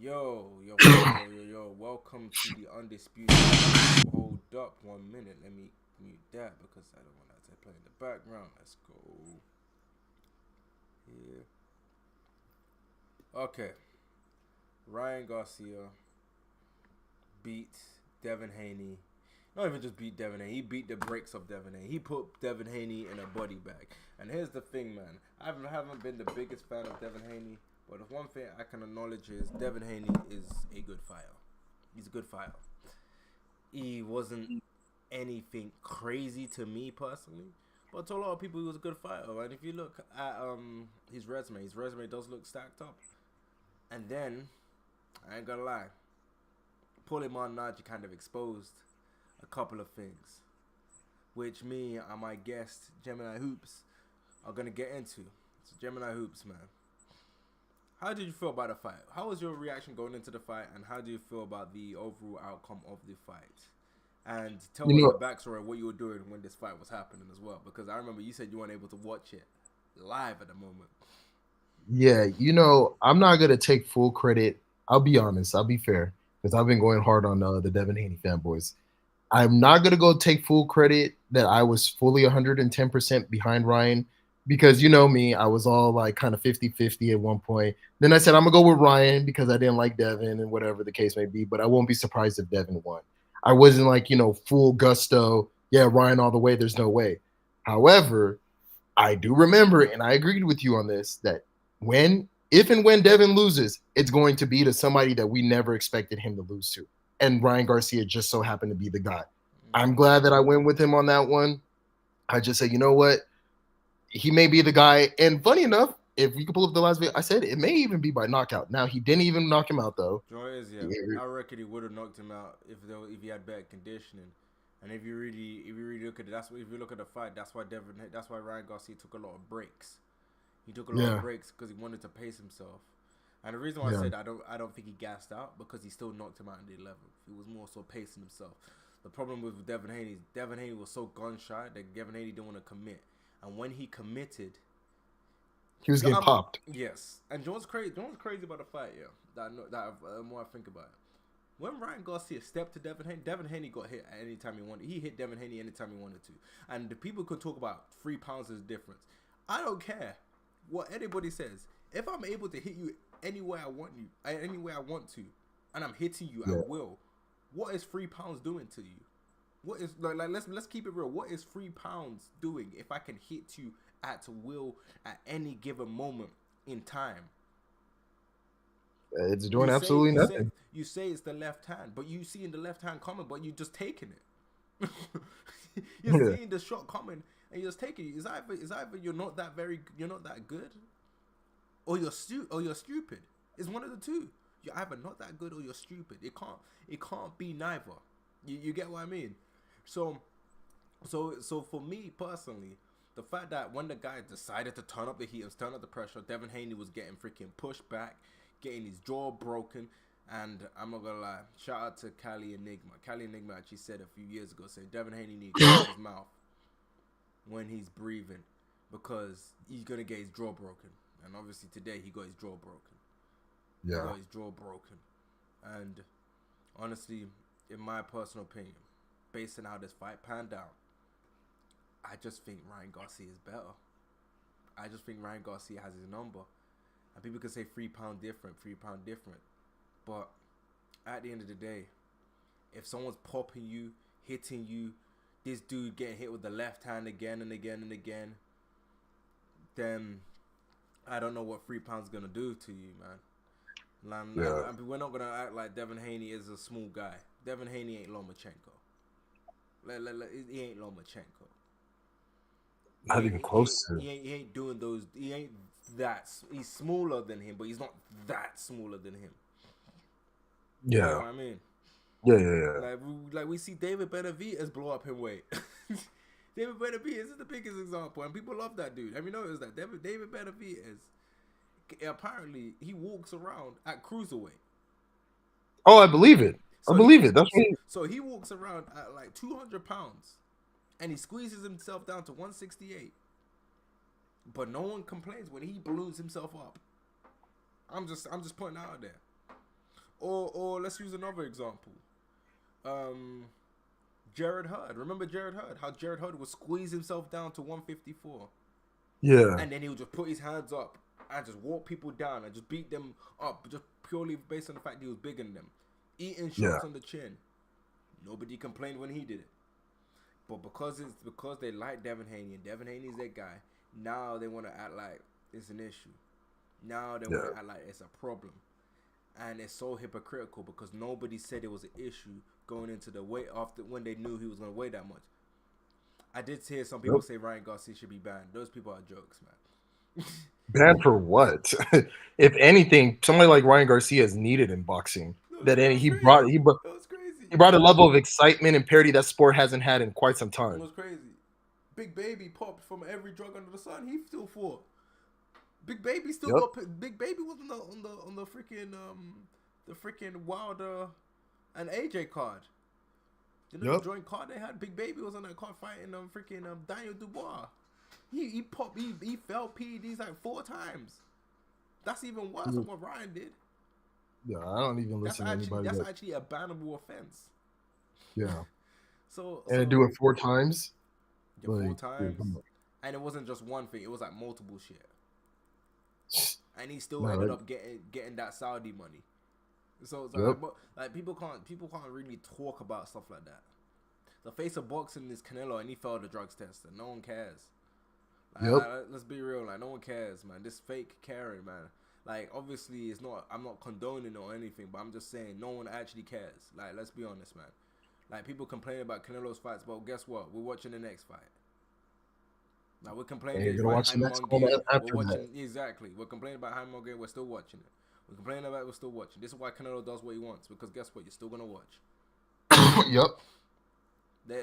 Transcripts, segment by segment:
Yo. Welcome to the Undisputed. Hold up 1 minute. Let me mute that because I don't want that to play in the background. Let's go here. Okay. Ryan Garcia beat Devin Haney. Not even just beat Devin Haney. He beat the brakes of Devin Haney. He put Devin Haney in a body bag. And here's the thing, man. I haven't been the biggest fan of Devin Haney. But the one thing I can acknowledge is Devin Haney is a good fighter. He's a good fighter. He wasn't anything crazy to me personally, but to a lot of people, he was a good fighter. And if you look at his resume does look stacked up. And then, I ain't gonna lie, Paulie Malignaggi kind of exposed a couple of things, which me and my guest Gemini Hoops are gonna get into. So Gemini Hoops, man. How did you feel about the fight? How was your reaction going into the fight, and how do you feel about the overall outcome of the fight? And tell You us the know, backstory of what you were doing when this fight was happening as well, because I remember you said you weren't able to watch it live at the moment. yeah, I'm not gonna take full credit. I'll be honest. I'll be fair because I've been going hard on the Devin Haney fanboys. I'm not gonna go take full credit that I was fully 110% behind Ryan because you know me, I was all like kind of 50-50 at one point. Then I said I'm gonna go with Ryan because I didn't like Devin and whatever the case may be, but I won't be surprised if Devin won. I wasn't like, full gusto, yeah, Ryan all the way, there's no way. However, I do remember, and I agreed with you on this, that if and when Devin loses, it's going to be to somebody that we never expected him to lose to. And Ryan Garcia just so happened to be the guy. I'm Mm-hmm. glad that I went with him on that one. I just said, you know what? He may be the guy. And funny enough, if we could pull up the last video, I said it may even be by knockout. Now, he didn't even knock him out, though. Joy is yeah. I reckon he would have knocked him out if he had bad conditioning. And if you really look at it, if you look at the fight, that's why Ryan Garcia took a lot of breaks. He took a lot of Yeah, breaks because he wanted to pace himself. And the reason why I yeah. said I don't think he gassed out because he still knocked him out in the 11th. He was more so pacing himself. The problem with Devin Haney was so gun shy that Devin Haney didn't want to commit. And when he committed, He was getting popped. yes. And Jones crazy about the fight. Yeah, the more I think about it. When Ryan Garcia stepped to Devin Haney got hit at any time he wanted. He hit Devin Haney anytime he wanted to. And the people could talk about 3 pounds is difference. I don't care what anybody says. If I'm able to hit you anywhere I want to, and I'm hitting you, I Yeah. will. What is 3 pounds doing to you? What is like let's keep it real. What is 3 pounds doing if I can hit you at will at any given moment in time? It's You doing say absolutely you say nothing. you say it's the left hand, but you see in the left hand coming, but you just taking it. You're Yeah. seeing the shot coming and you're just taking it. It's either you're not that good, or you're stupid. It's one of the two. You're either not that good or you're stupid. It can't be neither. You get what I mean? So so for me personally, the fact that when the guy decided to turn up the heat and turn up the pressure, Devin Haney was getting freaking pushed back, getting his jaw broken. And I'm not gonna lie, shout out to Cali Enigma. Cali Enigma actually said a few years ago, saying Devin Haney needs to close his mouth when he's breathing because he's gonna get his jaw broken. And obviously today he got his jaw broken. He Yeah. got his jaw broken. And honestly, in my personal opinion, based on how this fight panned out, I just think Ryan Garcia is better. I just think Ryan Garcia has his number. And people could say 3 pound different, 3 pound different. But at the end of the day, if someone's popping you, hitting you, this dude getting hit with the left hand again and again and again, then I don't know what 3 pounds gonna do to you, man. Yeah. We're not gonna act like Devin Haney is a small guy. Devin Haney ain't Lomachenko. He ain't Lomachenko. Not even close to. He ain't doing those. He ain't that. He's smaller than him, but he's not that smaller than him. You get Yeah. what I mean? Yeah. Yeah. Yeah. Like we see David Benavidez blow up in weight. David Benavidez is the biggest example, and people love that dude. Have you noticed that David Benavidez? Apparently, he walks around at cruiserweight. Oh, I believe it. I So he believe it. That's so, me. so he walks around at like 200 pounds, and he squeezes himself down to 168. But no one complains when he balloons himself up. I'm just putting it out there. Or let's use another example. Jared Hurd. Remember Jared Hurd? How Jared Hurd would squeeze himself down to 154. Yeah. And then he would just put his hands up and just walk people down and just beat them up just purely based on the fact he was bigger than them. Eating shots on the chin. Nobody complained when he did it. But because they like Davin Haney and Davin Haney's their guy, now they want to act like it's an issue. Now they want to act like it's a problem. And it's so hypocritical because nobody said it was an issue going into the weight after when they knew he was going to weigh that much. I did hear some people say Ryan Garcia should be banned. Those people are jokes, man. Banned for what? If anything, somebody like Ryan Garcia is needed in boxing. He brought a level of excitement and parity that sport hasn't had in quite some time. It was crazy. Big Baby popped from every drug under the sun. He still fought. Big Baby still got. Big Baby was on the freaking Wilder and AJ card. You know the joint card they had. Big Baby was on that card fighting freaking Daniel Dubois. He popped. He fell PEDs like 4 times. That's even worse than what Ryan did. Yeah, I don't even listen to anybody. That's actually a bannable offense. Yeah. So to do it 4 times. Yeah, 4 times. And it wasn't just one thing. It was like multiple shit. And he still ended up getting that Saudi money. So it's like people can't really talk about stuff like that. The face of boxing is Canelo, and he failed the drugs test, and no one cares. Like, let's be real, like no one cares, man. This fake caring, man. Like obviously it's not. I'm not condoning or anything, but I'm just saying no one actually cares. Like let's be honest, man. Like people complain about Canelo's fights, but guess what? We're watching the next fight. Like we're complaining. You're gonna watch the next one after that. Exactly. We're complaining about Jaime Munguia. We're still watching it. We're complaining about it. We're still watching. This is why Canelo does what he wants, because guess what? You're still gonna watch.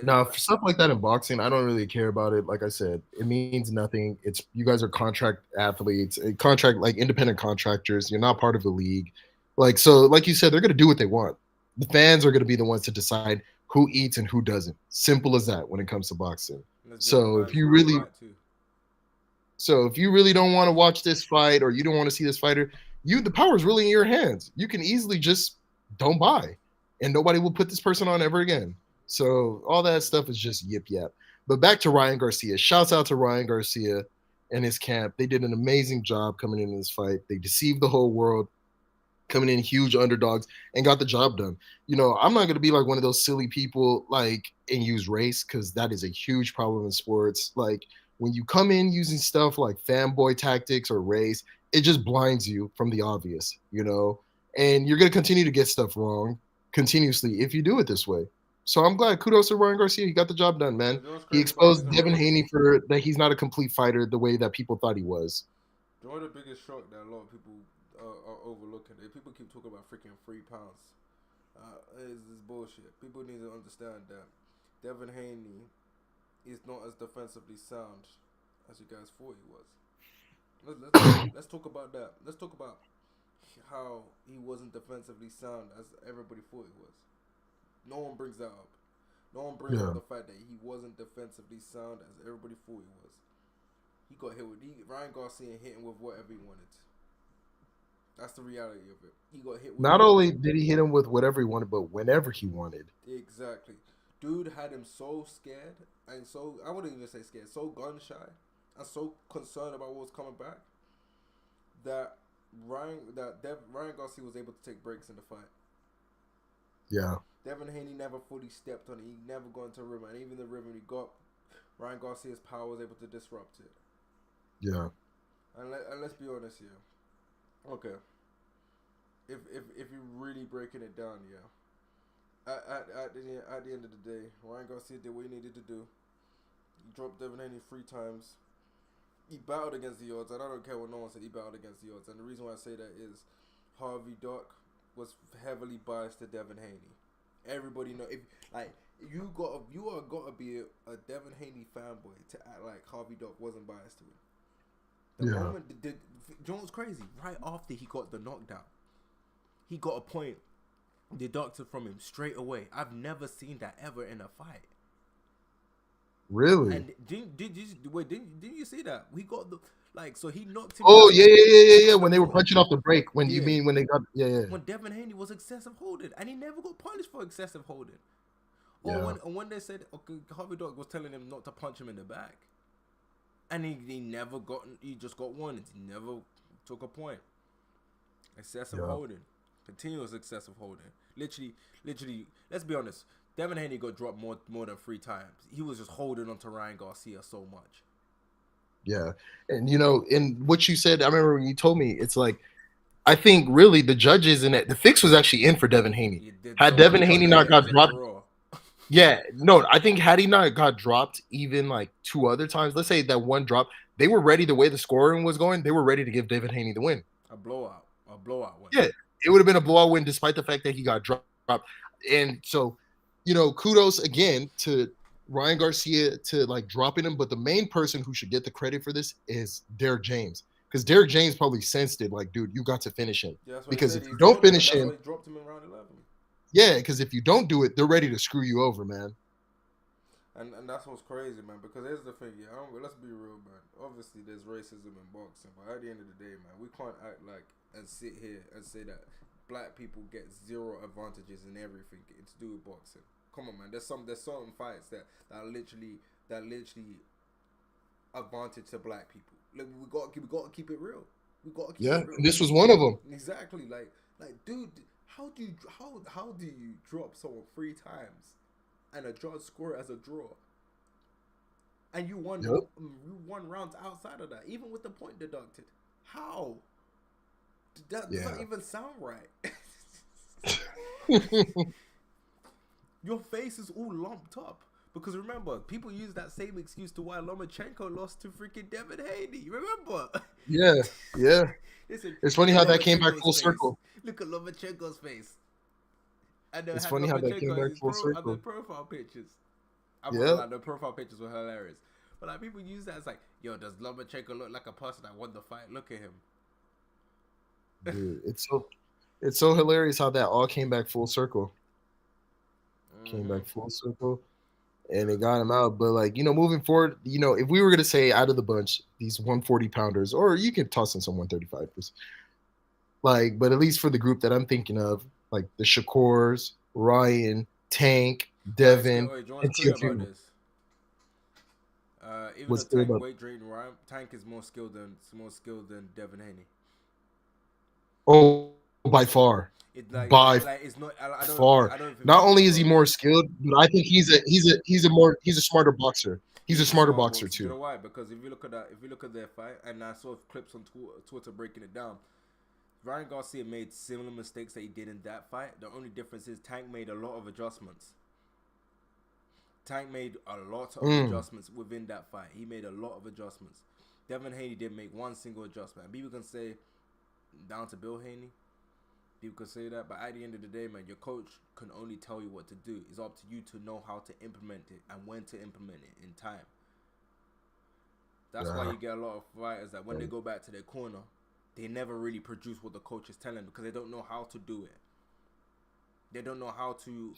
Now, for stuff like that in boxing, I don't really care about it. Like I said, it means nothing. It's you guys are contract athletes, like independent contractors. You're not part of the league. Like you said, they're gonna do what they want. The fans are gonna be the ones to decide who eats and who doesn't. Simple as that when it comes to boxing. So if you really don't want to watch this fight or you don't want to see this fighter, the power is really in your hands. You can easily just don't buy, and nobody will put this person on ever again. So all that stuff is just yip yap. But back to Ryan Garcia. Shouts out to Ryan Garcia and his camp. They did an amazing job coming into this fight. They deceived the whole world, coming in huge underdogs and got the job done. You know, I'm not going to be like one of those silly people and use race, because that is a huge problem in sports. Like when you come in using stuff like fanboy tactics or race, it just blinds you from the obvious, you know, and you're going to continue to get stuff wrong continuously if you do it this way. So I'm glad. Kudos to Ryan Garcia. He got the job done, man. He exposed Davin Haney for that he's not a complete fighter the way that people thought he was. You know the biggest shock that a lot of people are overlooking? People keep talking about freaking 3 pounds. It's bullshit. People need to understand that Davin Haney is not as defensively sound as you guys thought he was. Let's talk about that. Let's talk about how he wasn't defensively sound as everybody thought he was. No one brings that up. No one brings up the fact that he wasn't defensively sound as everybody thought he was. He got hit with Ryan Garcia hit him with whatever he wanted. That's the reality of it. He got hit with. Not only did he hit him with whatever he wanted, but whenever he wanted. Exactly. Dude had him so scared and so, I wouldn't even say scared, so gun shy and so concerned about what was coming back that Ryan Garcia was able to take breaks in the fight. Yeah. Davin Haney never fully stepped on it. He never got into a rhythm. And even the rhythm he got, Ryan Garcia's power was able to disrupt it. Yeah. And let's be honest here. Okay. If you're really breaking it down, yeah. At the end of the day, Ryan Garcia did what he needed to do. He dropped Davin Haney 3 times. He battled against the odds, and I don't care what no one said. He battled against the odds, and the reason why I say that is Harvey Dock was heavily biased to Davin Haney. Everybody know you are gotta be a Davin Haney fanboy to act like Harvey Dock wasn't biased to him. The moment Jones crazy. Right after he got the knockdown, he got a point deducted from him straight away. I've never seen that ever in a fight. Really? And didn't you see that? We got the like so he knocked him Oh down. yeah, yeah, yeah, yeah, yeah. When they were Before, punching off the break. When you yeah, mean when they got when Devin Haney was excessive holding, and he never got punished for excessive holding. Or yeah. when they said okay, Harvey Dog was telling him not to punch him in the back, and he never got he just got warnings. He never took a point. Excessive Yeah. holding, continuous excessive holding. Literally. Let's be honest. Devin Haney got dropped more than 3 times. He was just holding on to Ryan Garcia so much. Yeah. And in what you said, I remember when you told me, it's like I think really the judges and the fix was actually in for Devin Haney. He did Had so much Devin of Haney that not it got was a dropped, draw. yeah, no, I think had he not got dropped even like 2 other times, let's say that one drop, they were ready the way the scoring was going, they were ready to give Devin Haney the win. A blowout win. Yeah, it would have been a blowout win despite the fact that he got dropped. And so, kudos again to Ryan Garcia to like dropping him. But the main person who should get the credit for this is Derek James. Because Derek James probably sensed it, like, dude, you got to finish him. Yeah, that's what he Because said. if He you don't told him, and finish that's him, why he dropped him in round 11. yeah, because if you don't do it, they're ready to screw you over, man. And that's what's crazy, man. Because here's the thing, yeah. Let's be real, man. Obviously, there's racism in boxing, but at the end of the day, man, we can't act like and sit here and say that black people get zero advantages in everything to do with boxing. Come on, man. There's certain fights that are literally advantage to black people. Like we got to keep it real. We got to keep Yeah, it real. and this was one of them. Exactly. Dude, how do you drop someone 3 times and a judge score it as a draw? And Yep. you won rounds outside of that, even with the point deducted. How? That does Yeah. not even sound right. Your face is all lumped up. Because remember, people use that same excuse to why Lomachenko lost to freaking Devin Haney. Remember? Yeah, yeah. Listen, It's look funny at how that came back Lomachenko's full face. circle. Look at Lomachenko's face. And then It's had funny how that came Lomachenko as back his full other circle. profile pictures. I'm not gonna Yeah, lie, the profile pictures were hilarious. But like people use that as like, yo, does Lomachenko look like a person that won the fight? Look at him. dude, it's so hilarious how that all came back full circle. Came Mm-hmm. back full circle, and it got him out. But like moving forward, if we were gonna say out of the bunch, these 140 pounders, or you can toss in some 135ers, like, but at least for the group that I'm thinking of, like the Shakors, Ryan, Tank, Alright, Devin, wait, do you want and to clear about Tiafoe. this? Even though What's good Tank about? weight trained Ryan, Tank is more skilled than Devin Haney. Oh, by far, It by it's not. far. I don't even Not think it's only is he close. more skilled, but I think he's a smarter boxer. He's a He's a smarter smart boxer boxer. Do you too. know why? Because if you look at their fight, and I saw clips on Twitter breaking it down, Ryan Garcia made similar mistakes that he did in that fight. The only difference is Tank made a lot of adjustments. Tank made a lot of Mm, adjustments within that fight. He made a lot of adjustments. Devin Haney didn't make one single adjustment. And people can say down to Bill Haney. People can say that, but at the end of the day, man, your coach can only tell you what to do. It's up to you to know how to implement it and when to implement it in time. That's why yeah. you get a lot of fighters that when they go back to their corner, they never really produce what the coach is telling them because they don't know how to do it. They don't know how to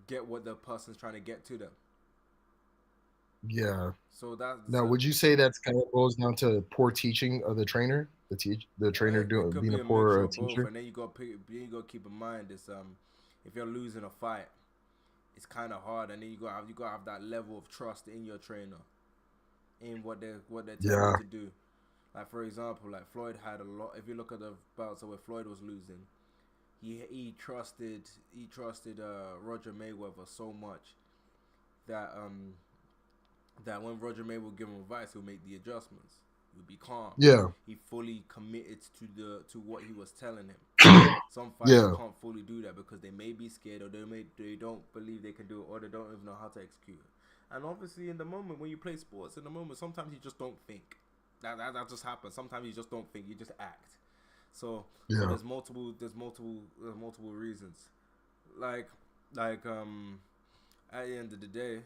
get what the person's trying to get to them. Yeah. So that's Now, would you say that's kind of goes down to poor teaching of the trainer, the trainer it doing could being be a a poor mixture of both, teacher? and then you got to keep in mind this if you're losing a fight, it's kind of hard, and then you got to have that level of trust in your trainer, in what they're telling you Yeah. to do. Like for example, like Floyd had a lot. If you look at the bouts where Floyd was losing, he trusted Roger Mayweather so much that that when Roger Mayweather would give him advice, he'll make the adjustments. He would be calm. Yeah. He fully committed to what he was telling him. Some fighters Yeah. can't fully do that because they may be scared or they don't believe they can do it or they don't even know how to execute it. And obviously, in the moment when you play sports, in the moment sometimes you just don't think. That just happens. Sometimes you just don't think. You just act. So Yeah. there's multiple reasons. Like at the end of the day,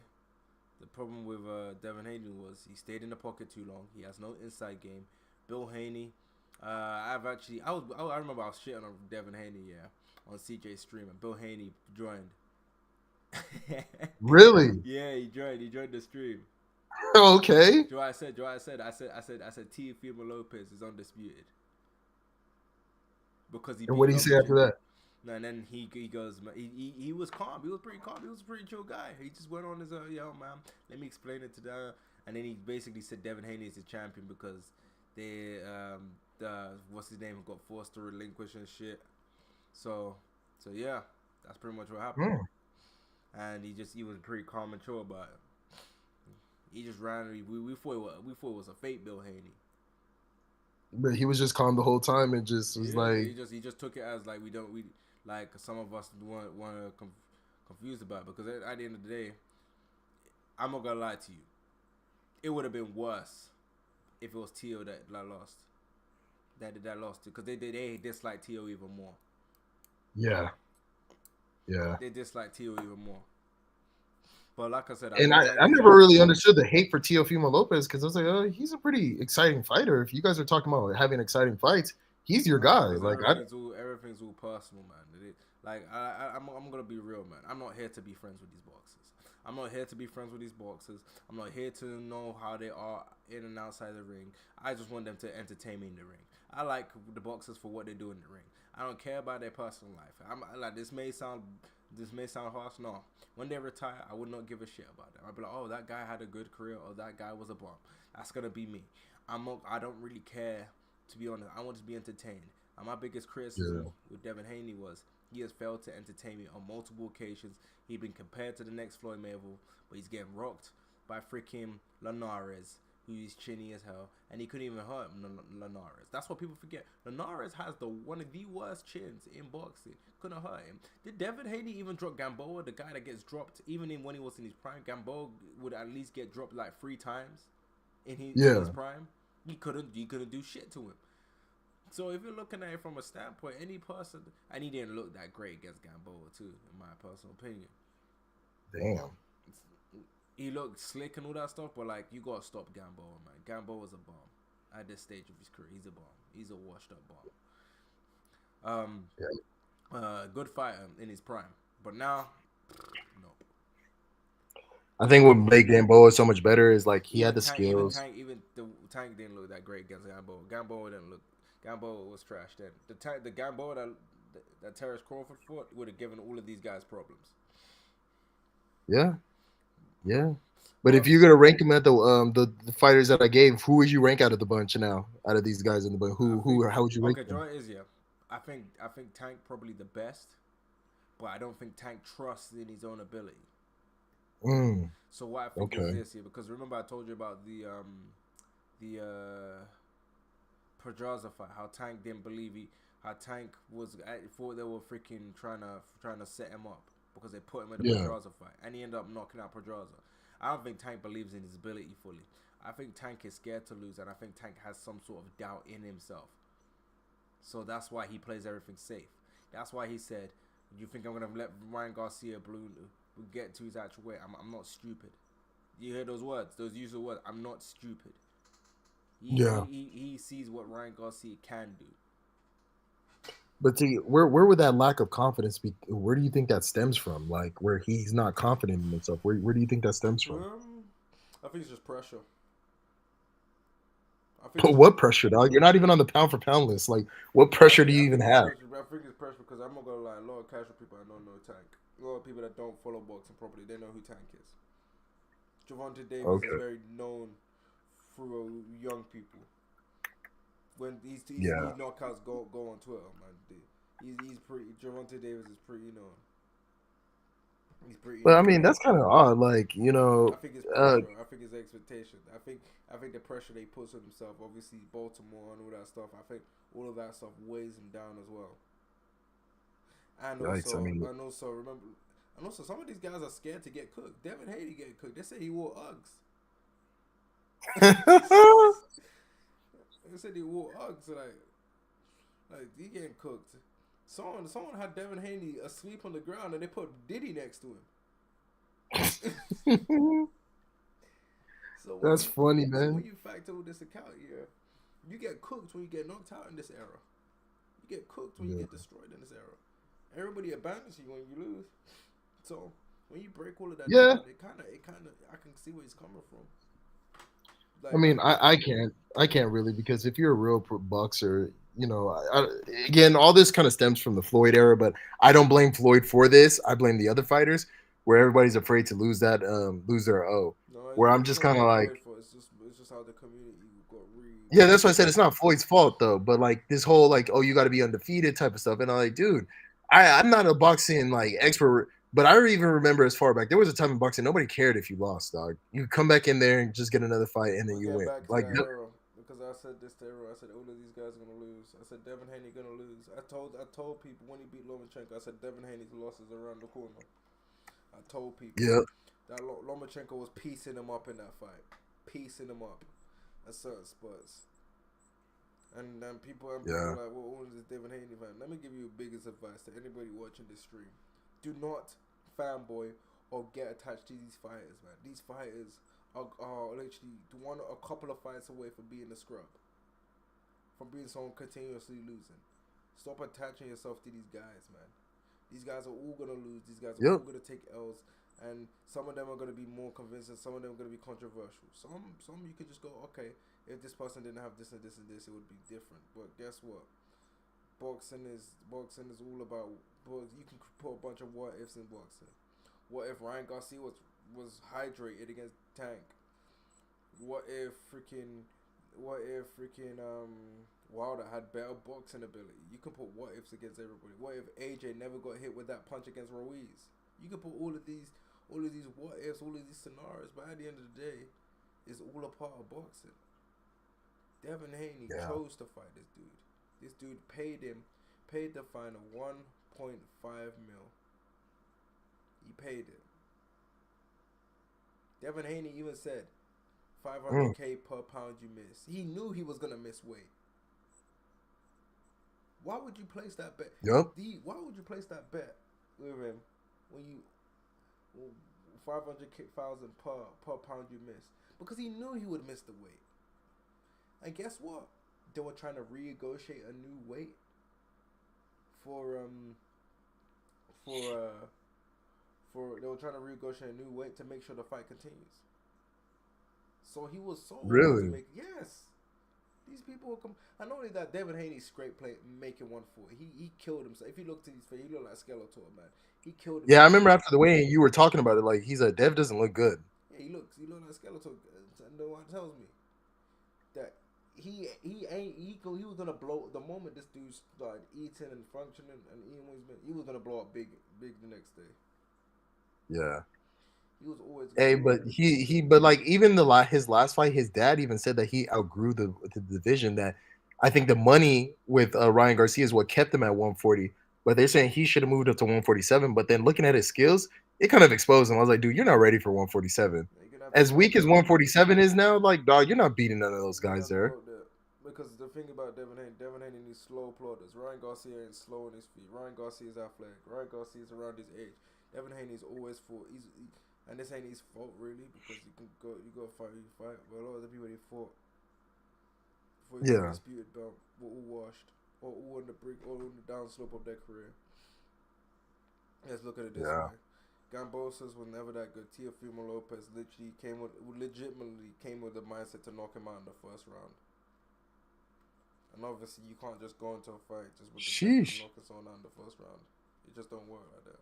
the problem with Devin Haney was he stayed in the pocket too long. He has no inside game. Bill Haney, I remember I was shitting on Devin Haney, on CJ stream, and Bill Haney joined. Really? Yeah, he joined. He joined the stream. Okay. Joe, I said. Teofimo Lopez is undisputed because he And what beat did he say after WG. that? No, and then he goes. He was calm. He was pretty calm. He was a pretty chill guy. He just went on his yo man. Let me explain it to them. And then he basically said Devin Haney is the champion because they what's his name got forced to relinquish and shit. So yeah, that's pretty much what happened. Hmm. And he was pretty calm and chill about it. He just ran. We thought it was a fake Bill Haney. But he was just calm the whole time and just was Yeah, like, he just took it as like we like some of us want to confused about it because at the end of the day, I'm not gonna lie to you, it would have been worse if it was Tio that lost. That lost it because they dislike Tio even more. yeah, yeah. They dislike Tio even more. But like I said, I And think I Tank never deserves really it. understood the hate for Teofimo Lopez because I was like, oh, he's a pretty exciting fighter. If you guys are talking about having exciting fights, he's your No, guy. because Like, everything's all personal, man. Like I'm gonna be real, man. I'm not here to be friends with these boxers. I'm not here to be friends with these boxers. I'm not here to know how they are in and outside the ring. I just want them to entertain me in the ring. I like the boxers for what they do in the ring. I don't care about their personal life. I'm like this may sound harsh. No, when they retire, I would not give a shit about them. I'd be like, oh, that guy had a good career, or that guy was a bomb. That's gonna be me. I don't really care. To be honest, I want to be entertained. And my biggest criticism yeah, with Devin Haney was he has failed to entertain me on multiple occasions. He's been compared to the next Floyd Mayweather, but he's getting rocked by freaking Linares, who's chinny as hell, and he couldn't even hurt Linares. That's what people forget. Linares has one of the worst chins in boxing. Couldn't hurt him. Did Devin Haney even drop Gamboa, the guy that gets dropped even when he was in his prime? Gamboa would at least get dropped like 3 times in his yeah. prime. You couldn't do shit to him. So if you're looking at it from a standpoint, any person, and he didn't look that great against Gamboa too, in my personal opinion. Damn. He looked slick and all that stuff, but like you gotta stop Gamboa, man. Gamboa's a bomb at this stage of his career. He's a bomb. He's a washed up bomb. Good fighter in his prime, but now, no. I think what made Gamboa so much better is like he had the skills. Even the Tank didn't look that great against Gamboa. Gamboa didn't look. Gamboa was trash then. The Gamboa that Terrence Crawford fought would have given all of these guys problems. Yeah, yeah. But if But you're gonna rank him at the fighters that I gave, who would you rank out of the bunch now? Out of these guys in the bunch, I think how would you rank okay, them? Joy is yeah. I think Tank probably the best, but I don't think Tank trusts in his own ability. Mm, So what I think is okay. this here, because remember I told you about the Pedraza fight, how Tank didn't believe how Tank thought they were freaking trying to set him up because they put him in the Yeah. Pedraza fight, and he ended up knocking out Pedraza. I don't think Tank believes in his ability fully. I think Tank is scared to lose, and I think Tank has some sort of doubt in himself. So that's why he plays everything safe. That's why he said, "You think I'm gonna let Ryan Garcia get to his actual weight? I'm not stupid." You hear those words? Those use of words. I'm not stupid. Yeah. He sees what Ryan Garcia can do. But see, where would that lack of confidence be? Where do you think that stems from? Like where he's not confident in himself. Where do you think that stems from? I think it's just pressure. I think But it's just what pressure, dog? You're not even on the pound for pound list. Like, what pressure do you even have? I think it's pressure because I'm not gonna lie. A lot of casual people I don't know Tank. A lot of people that don't follow boxing properly, they know who Tank is. Javante Davis is Okay. very known through young people. When these Yeah. knockouts go on Twitter, man. He's pretty. Javante Davis is pretty known. He's pretty But I known. mean, that's kind of odd. Like, I think it's pressure. I think it's expectation. I think the pressure they puts on himself, obviously Baltimore and all that stuff. I think all of that stuff weighs him down as well. And yikes. I mean, also some of these guys are scared to get cooked. Devin Haney get cooked. They say he wore Uggs. They said he wore Uggs. Like he getting cooked. Someone had Devin Haney asleep on the ground and they put Diddy next to him. So that's funny, man. when you factor all this account here, you get cooked when you get knocked out in this era. You get cooked when you Yeah. get destroyed in this era. Everybody abandons you when you lose. So When you break all of that Yeah, down, it kind of, I can see where he's coming from. I Like, mean, I can't really because if you're a real boxer, again, all this kind of stems from the Floyd era, but I don't blame Floyd for this. I blame the other fighters, where everybody's afraid to lose their O. no, Where I'm it's just not kind of even like, Floyd for. It's just how the community got yeah, that's what I said. It's not Floyd's fault though, but like this whole like, oh, you got to be undefeated type of stuff, and I'm like, dude, I'm not a boxing like expert, but I even remember as far back there was a time in boxing nobody cared if you lost, dog. You come back in there and just get another fight, and then We're you getting win. back to Like, that era because I said this to everyone. I said all of these guys are gonna lose. I said Devin Haney gonna lose. I told people when he beat Lomachenko. I said Devin Haney's losses around the corner. I told people yeah, that Lomachenko was piecing him up in that fight, piecing him up at certain spots. And then people yeah, like, well, what is this Devin Haney fan? Let me give you the biggest advice to anybody watching this stream: do not fanboy or get attached to these fighters, man. These fighters are literally a couple of fights away from being a scrub, from being someone continuously losing. Stop attaching yourself to these guys, man. These guys are all gonna lose. These guys are yep, all gonna take L's, and some of them are gonna be more convincing. Some of them are gonna be controversial. Some you could just go, okay, if this person didn't have this and this and this, it would be different. But guess what? Boxing is all about. You can put a bunch of what ifs in boxing. What if Ryan Garcia was hydrated against Tank? What if freaking Wilder had better boxing ability? You can put what ifs against everybody. What if AJ never got hit with that punch against Ruiz? You can put all of these what ifs, all of these scenarios, but at the end of the day, it's all a part of boxing. Devin Haney yeah, chose to fight this dude. This dude paid the fine 1.5 mil. He paid it. Devin Haney even said mm, 500K per pound you miss. He knew he was gonna miss weight. Why would you place that bet? yep, Why would you place that bet with him when you 500,000 per pound you miss? Because he knew he would miss the weight. And guess what? They were trying to renegotiate a new weight for for uh they were trying to renegotiate a new weight to make sure the fight continues. So he was so open to really, make yes. These people will come. And not only that, Devin Haney's straight play making 140. He killed himself. If you look to his face, he looked like Skeletor, man. He killed yeah. I himself. remember after the weigh you were talking about it. Like he's a Dev doesn't look good. Yeah, he looked like Skeletor. And no one tells me that he was gonna blow the moment this dude started eating and functioning and eating what he was gonna blow up big the next day. Yeah. He was always gonna Hey, blow but up. but like even his last fight, his dad even said that he outgrew the division. That I think the money with Ryan Garcia is what kept him at 140. But they're saying he should have moved up to 147. But then looking at his skills, it kind of exposed him. I was like, dude, you're not ready for 147. You're gonna have to As go weak up as there. 147 is now, like dog, you're not beating none of those You're gonna guys have to there. go up there. Because the thing about Devin Haney needs slow plotters. Ryan Garcia ain't slow on his feet. Ryan Garcia is athletic. Ryan Garcia is around his age. Devin Haney is always fought. And this ain't his fault really because you go fight, you fight. But a lot of the people they fought before he got the Yeah, disputed belt were all washed or all on the brink or on the downslope of their career. Let's look at it this yeah, way. Gambosa's was never that good. Teofimo Lopez legitimately came with the mindset to knock him out in the first round. And obviously, you can't just go into a fight just with the intent of sheesh. knocking someone out in the first round. It just don't work like that.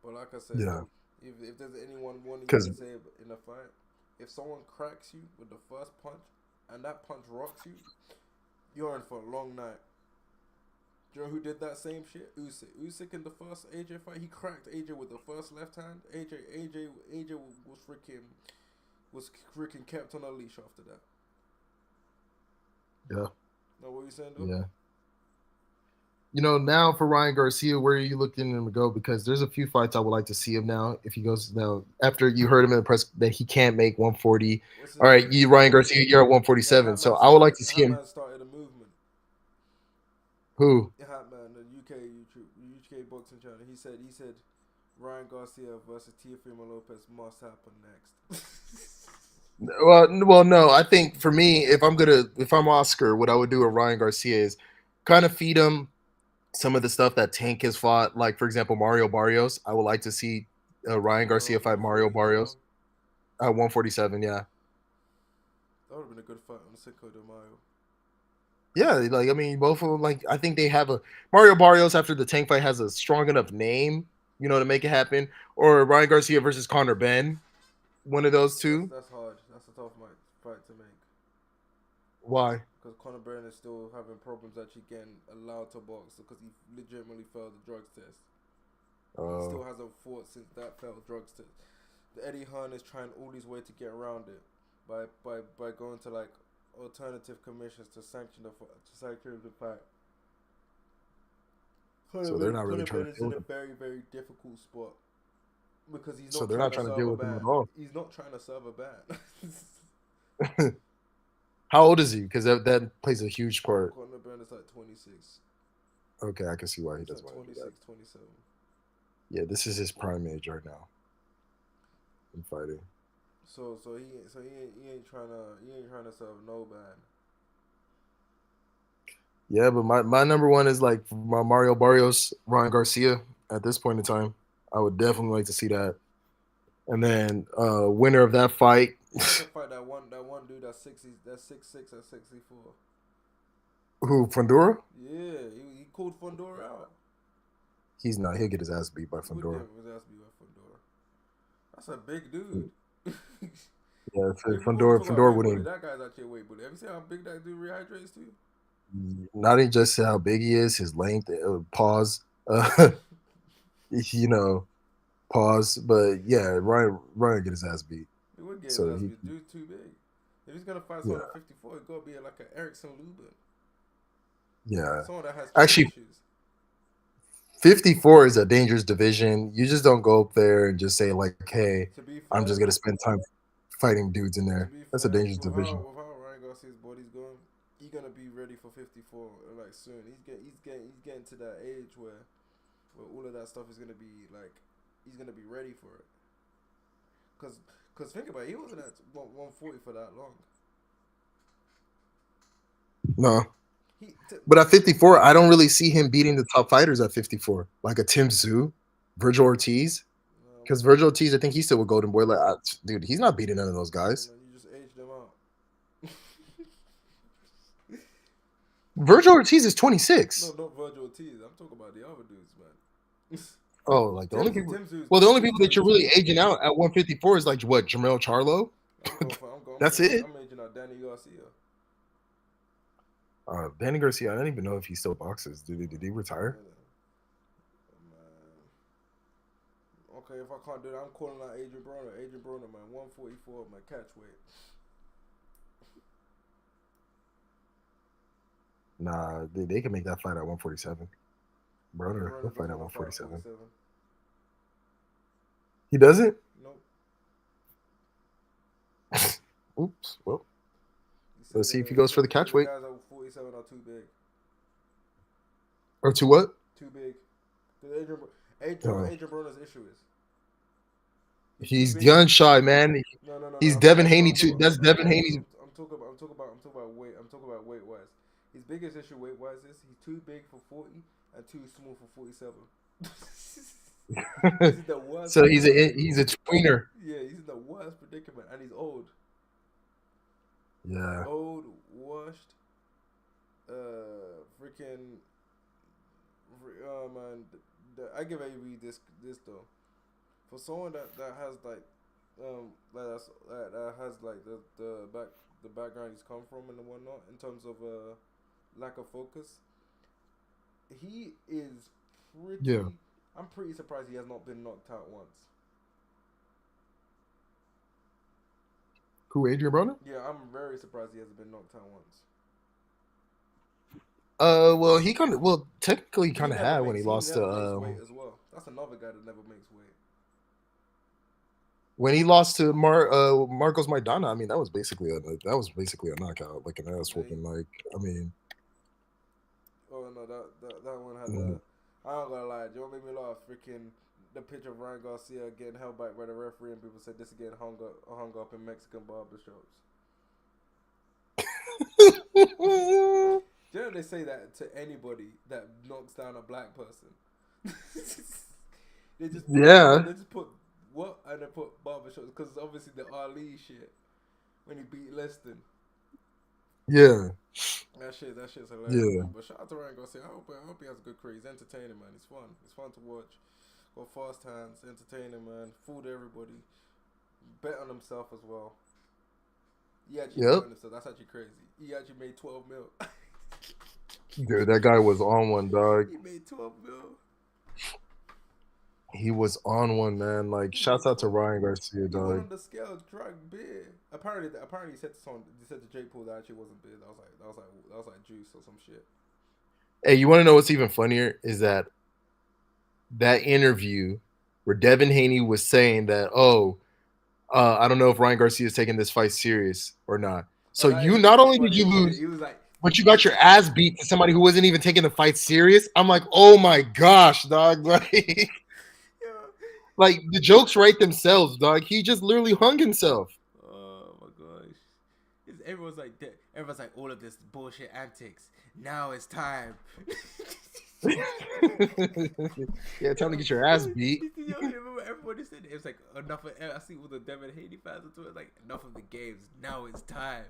But like I said, Yeah, if there's anyone wanting you because to say in a fight, if someone cracks you with the first punch and that punch rocks you, you're in for a long night. Do you know who did that same shit? Usyk. Usyk in the first AJ fight, he cracked AJ with the first left hand. AJ was freaking kept on a leash after that. yeah, Know what you saying, though? yeah. Now for Ryan Garcia, where are you looking him to go? Because there's a few fights I would like to see him now. If he goes now, after you heard him in the press that he can't make 140. What's his All right, name? you Ryan Garcia, you're at Yeah, 147. So I would like to see him. Hatman started a movement. Who? Hatman, the UK boxing channel. He said Ryan Garcia versus Teofimo Lopez must happen next. Well, no. I think for me, if I'm Oscar, what I would do with Ryan Garcia is kind of feed him some of the stuff that Tank has fought. Like for example, Mario Barrios. I would like to see Ryan Garcia fight Mario 147. Barrios at 147. Yeah, That would have been a good fight on Cinco de Mayo. yeah. Like I mean, both of them. Like I think they have a Mario Barrios after the Tank fight has a strong enough name, to make it happen. Or Ryan Garcia versus Conor Ben, one of those two. That's hard. That's a tough fight to make. Why? Because Conor Byrne is still having problems actually getting allowed to box because he legitimately failed the drugs test. He still hasn't fought since that failed drugs test. The Eddie Hearn is trying all these ways to get around it by going to like alternative commissions to sanction the fight. So they're not really Conor trying Byrne to is deal in with a him. very, very difficult spot because he's So not they're trying not to trying to serve deal a with him ban. at all. He's not trying to serve a ban. How old is he? Because that plays a huge part. Conor Byrne is like 26. Okay, I can see why he He's doesn't like want to do that. 26, 27. Yeah, this is his prime age right now in fighting. So he ain't trying to serve no ban. Yeah, but my number one is like my Mario Barrios, Ryan Garcia. At this point in time, I would definitely like to see that. And then winner of that fight. That's a fight that one dude that's 6'6" at 64. Who, Fundora? Yeah, he called Fundora out. He's not. He'll get his ass beat by Fundora. His ass beat by Fundora. That's a big dude. Yeah, If you want to talk about Fundora weight bully, wouldn't. that guy's actually a weight bully. Have you seen how big that dude rehydrates to? Not even just how big he is, his length. Pause. You know, pause. But yeah, Ryan get his ass beat. He would get his So ass he, beat. Dude's too big. If he's gonna fight yeah, someone at 54, he's gotta be like an Erickson Lubin. yeah. Someone that has chin Actually, issues. 54 is a dangerous division. You just don't go up there and just say like, "Hey, To be I'm fair, just gonna spend time fighting dudes in there." That's a dangerous division. with how Ryan Garcia's body's going, he's gonna be ready for 54 like soon. He's getting to that age where all of that stuff is gonna be like, he's gonna be ready for it. Cause think about it, he wasn't at 140 for that long. No, but at 54, I don't really see him beating the top fighters at 54, like a Tim Tszyu, Virgil Ortiz. Because Virgil Ortiz, I think he's still a golden boy. Like, dude, he's not beating none of those guys. You just aged them out. Virgil Ortiz is 26. No, not Virgil Ortiz. I'm talking about the other dudes, man. Oh, like the only people. Well, the only people that you're really aging out at 154 is like what, Jamel Charlo. That's it. I'm aging out Danny Garcia. Danny Garcia, I don't even know if he still boxes. Did he retire? Okay, if I can't do that, I'm calling out Adrian Broner. Adrian Broner, man, 144, my catch weight. Nah, they can make that fight at 147. Broner, he'll fight at 147. He doesn't? Nope. Oops. Well, let's see if he goes for the catch weight. Guys at 47 are too big. Or to what? Too big. Adrian Broner's issue is he's gun shy, man. No. He's Devin Haney too. That's Devin Haney. I'm talking about weight. I'm talking about weight wise. His biggest issue weight wise is he's too big for 40 and too small for 47. He's the worst. So he's a tweener. Yeah, he's in the worst predicament, and he's old. Yeah. Old, washed, freaking. Man, I give AB this though. For someone that has like, that has like the background he's come from and whatnot in terms of lack of focus, he is pretty. Yeah. I'm pretty surprised he has not been knocked out once. Who, Adrian Broner? Yeah, I'm very surprised he hasn't been knocked out once. Well, technically kind of had when he lost to weight as well. That's another guy that never makes weight. When he lost to Marcos Maidana, I mean that was basically a knockout, like an ass whooping. Like, I mean. Oh no, that one had that. I don't gonna lie, you know what made me laugh? Freaking the picture of Ryan Garcia getting held back by the referee, and people said this again hung up in Mexican barbershops. You know they say that to anybody that knocks down a black person. They just put what? And I put barbershops because obviously the Ali shit when he beat Leston. Yeah, That shit's hilarious, yeah, man. But shout out to Ryan Garcia. I hope he has a good career. He's entertaining, man. It's fun. It's fun to watch. Got fast hands, entertaining, man. Fooled everybody. Bet on himself as well. He actually bet yep. on himself. That's actually crazy. He actually made 12 mil. Dude, that guy was on one, dog. He made 12 mil. He was on one, man. Like, He made shouts out to 12 mil. Ryan Garcia, He went dog. on the scales, drank beer. Apparently, he said to someone, he said to Jake Paul that actually wasn't beer. That was like juice or some shit. Hey, you want to know what's even funnier is that interview where Devin Haney was saying that, oh, I don't know if Ryan Garcia is taking this fight serious or not. Oh, So that you interview not was only did funny you as shit. lose, He was like, but you got your ass beat to somebody who wasn't even taking the fight serious. I'm like, oh my gosh, dog. yeah. Like the jokes write themselves, dog. He just literally hung himself. Oh my gosh. Everyone's like, all of this bullshit antics. Now it's time. Yeah, time to yo, get your ass beat. remember everybody said it was like enough of. I see with the Devin Haney fans and it like enough of the games. Now it's time.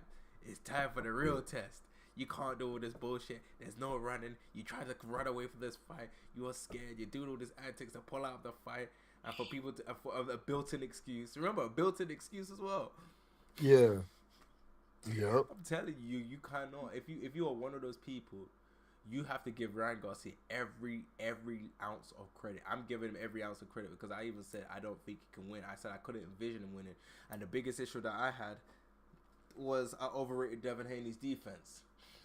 It's time for the real test. You can't do all this bullshit. There's no running. You try to run away from this fight. You are scared. You're doing all this antics to pull out of the fight, and for people to for a built-in excuse. Remember, a built-in excuse as well. Yeah. Yep. I'm telling you, you cannot. If you are one of those people, you have to give Ryan Garcia every ounce of credit. I'm giving him every ounce of credit because I even said I don't think he can win. I said I couldn't envision him winning, and the biggest issue that I had was I overrated Devin Haney's defense.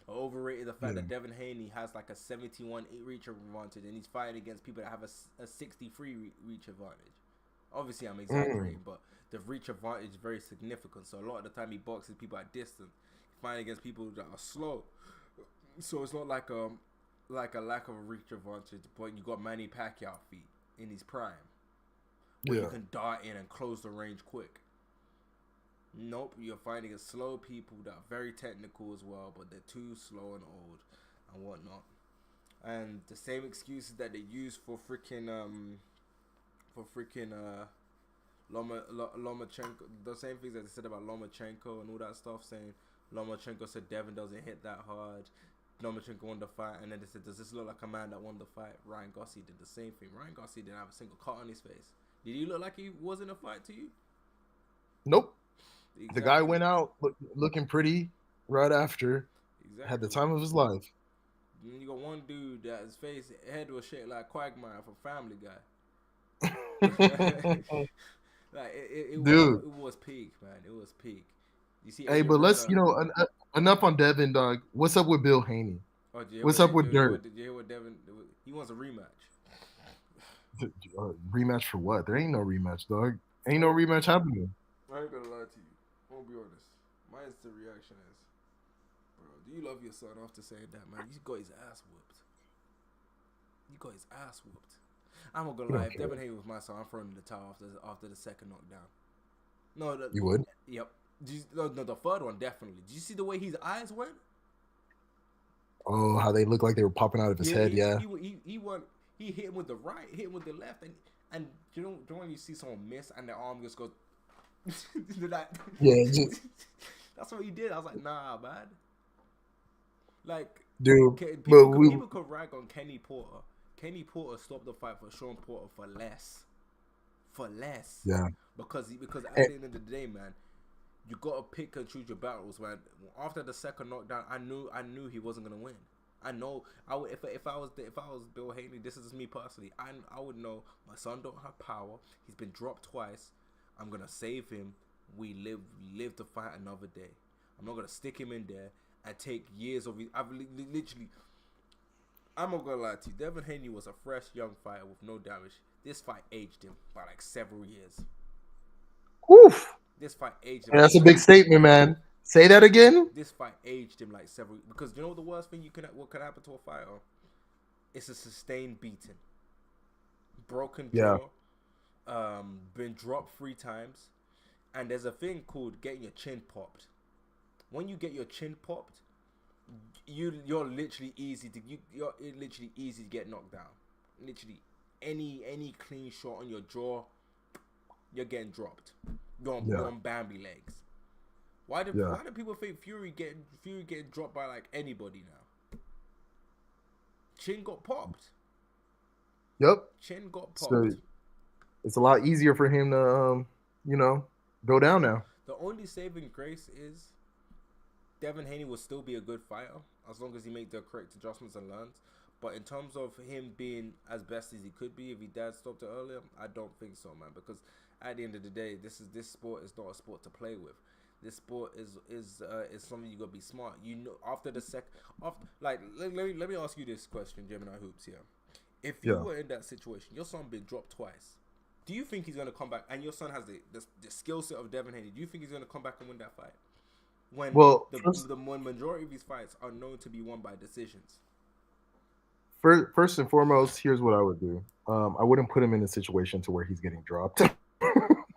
I overrated the fact that Devin Haney has like a 71 reach advantage, and he's fighting against people that have a 63 reach advantage. Obviously, I'm exaggerating, but the reach advantage is very significant. So a lot of the time, he boxes people at distance, fighting against people that are slow. So it's not like a lack of a reach advantage, but you got Manny Pacquiao feet in his prime, where you can dart in and close the range quick. Nope, you're fighting against slow people that are very technical as well, but they're too slow and old and whatnot. And the same excuses that they use for freaking Lomachenko, the same things that they said about Lomachenko and all that stuff, saying Lomachenko said Devin doesn't hit that hard. Lomachenko won the fight, and then they said, does this look like a man that won the fight? Ryan Garcia did the same thing. Ryan Garcia didn't have a single cut on his face. Did he look like he was in a fight to you? Nope. Exactly. The guy went out looking pretty right after. Exactly. Had the time of his life. And you got one dude that his head was shaped like Quagmire from Family Guy. Like it was peak, man. It was peak. You see, hey, but let's enough on Devin, dog. What's up with Bill Haney? Oh, what's up with Dirt? Did you hear what Devin? He wants a rematch. Rematch for what? There ain't no rematch, dog. Ain't no rematch happening. I ain't gonna lie to you. I'm gonna be honest. My instant reaction is, bro, do you love your son after saying that, man? You got his ass whooped. I'm not gonna lie. If Devin Haney was my son, I'm throwing in the towel after the second knockdown. No, you would? Yep. No, the third one definitely. Did you see the way his eyes went? Oh, how they looked like they were popping out of his head. He hit him with the right, hit him with the left, and you know when you see someone miss and their arm just goes. That's what he did. I was like, nah, man. Like, dude, people could rag on Kenny Porter. Kenny Porter stopped the fight for Sean Porter for less. Yeah. Because at the end of the day, man, you gotta pick and choose your battles. Man, after the second knockdown, I knew he wasn't gonna win. I know. If I was Bill Haney, this is just me personally. I would know my son don't have power. He's been dropped twice. I'm gonna save him. We live to fight another day. I'm not gonna stick him in there and take years of. I'm not gonna lie to you. Devin Haney was a fresh young fighter with no damage. This fight aged him by like several years. Oof. This fight aged him. Yeah, that's a big statement, man. Say that again. This fight aged him like several, because you know the worst thing what can happen to a fighter? It's a sustained beating, broken jaw, been dropped 3 times, and there's a thing called getting your chin popped. When you get your chin popped, you're literally easy to get knocked down. Literally any clean shot on your jaw, you're getting dropped. You're Yeah. on Bambi legs. Yeah. Why do people think Fury getting dropped by like anybody now? Chin got popped. Yep. Chin got So popped. it's a lot easier for him to, you know, go down now. The only saving grace is Devin Haney will still be a good fighter as long as he make the correct adjustments and learns. But in terms of him being as best as he could be if he dad stopped it earlier, I don't think so, man. Because at the end of the day, this sport is not a sport to play with. This sport is something you gotta be smart. You know, after the let me ask you this question, Gemini Hoops here. If you Yeah. were in that situation, your son been dropped twice. Do you think he's gonna come back? And your son has the skill set of Devin Haney. Do you think he's gonna come back and win that fight? When Well, the majority of these fights are known to be won by decisions. first and foremost, here's what I would do. I wouldn't put him in a situation to where he's getting dropped. So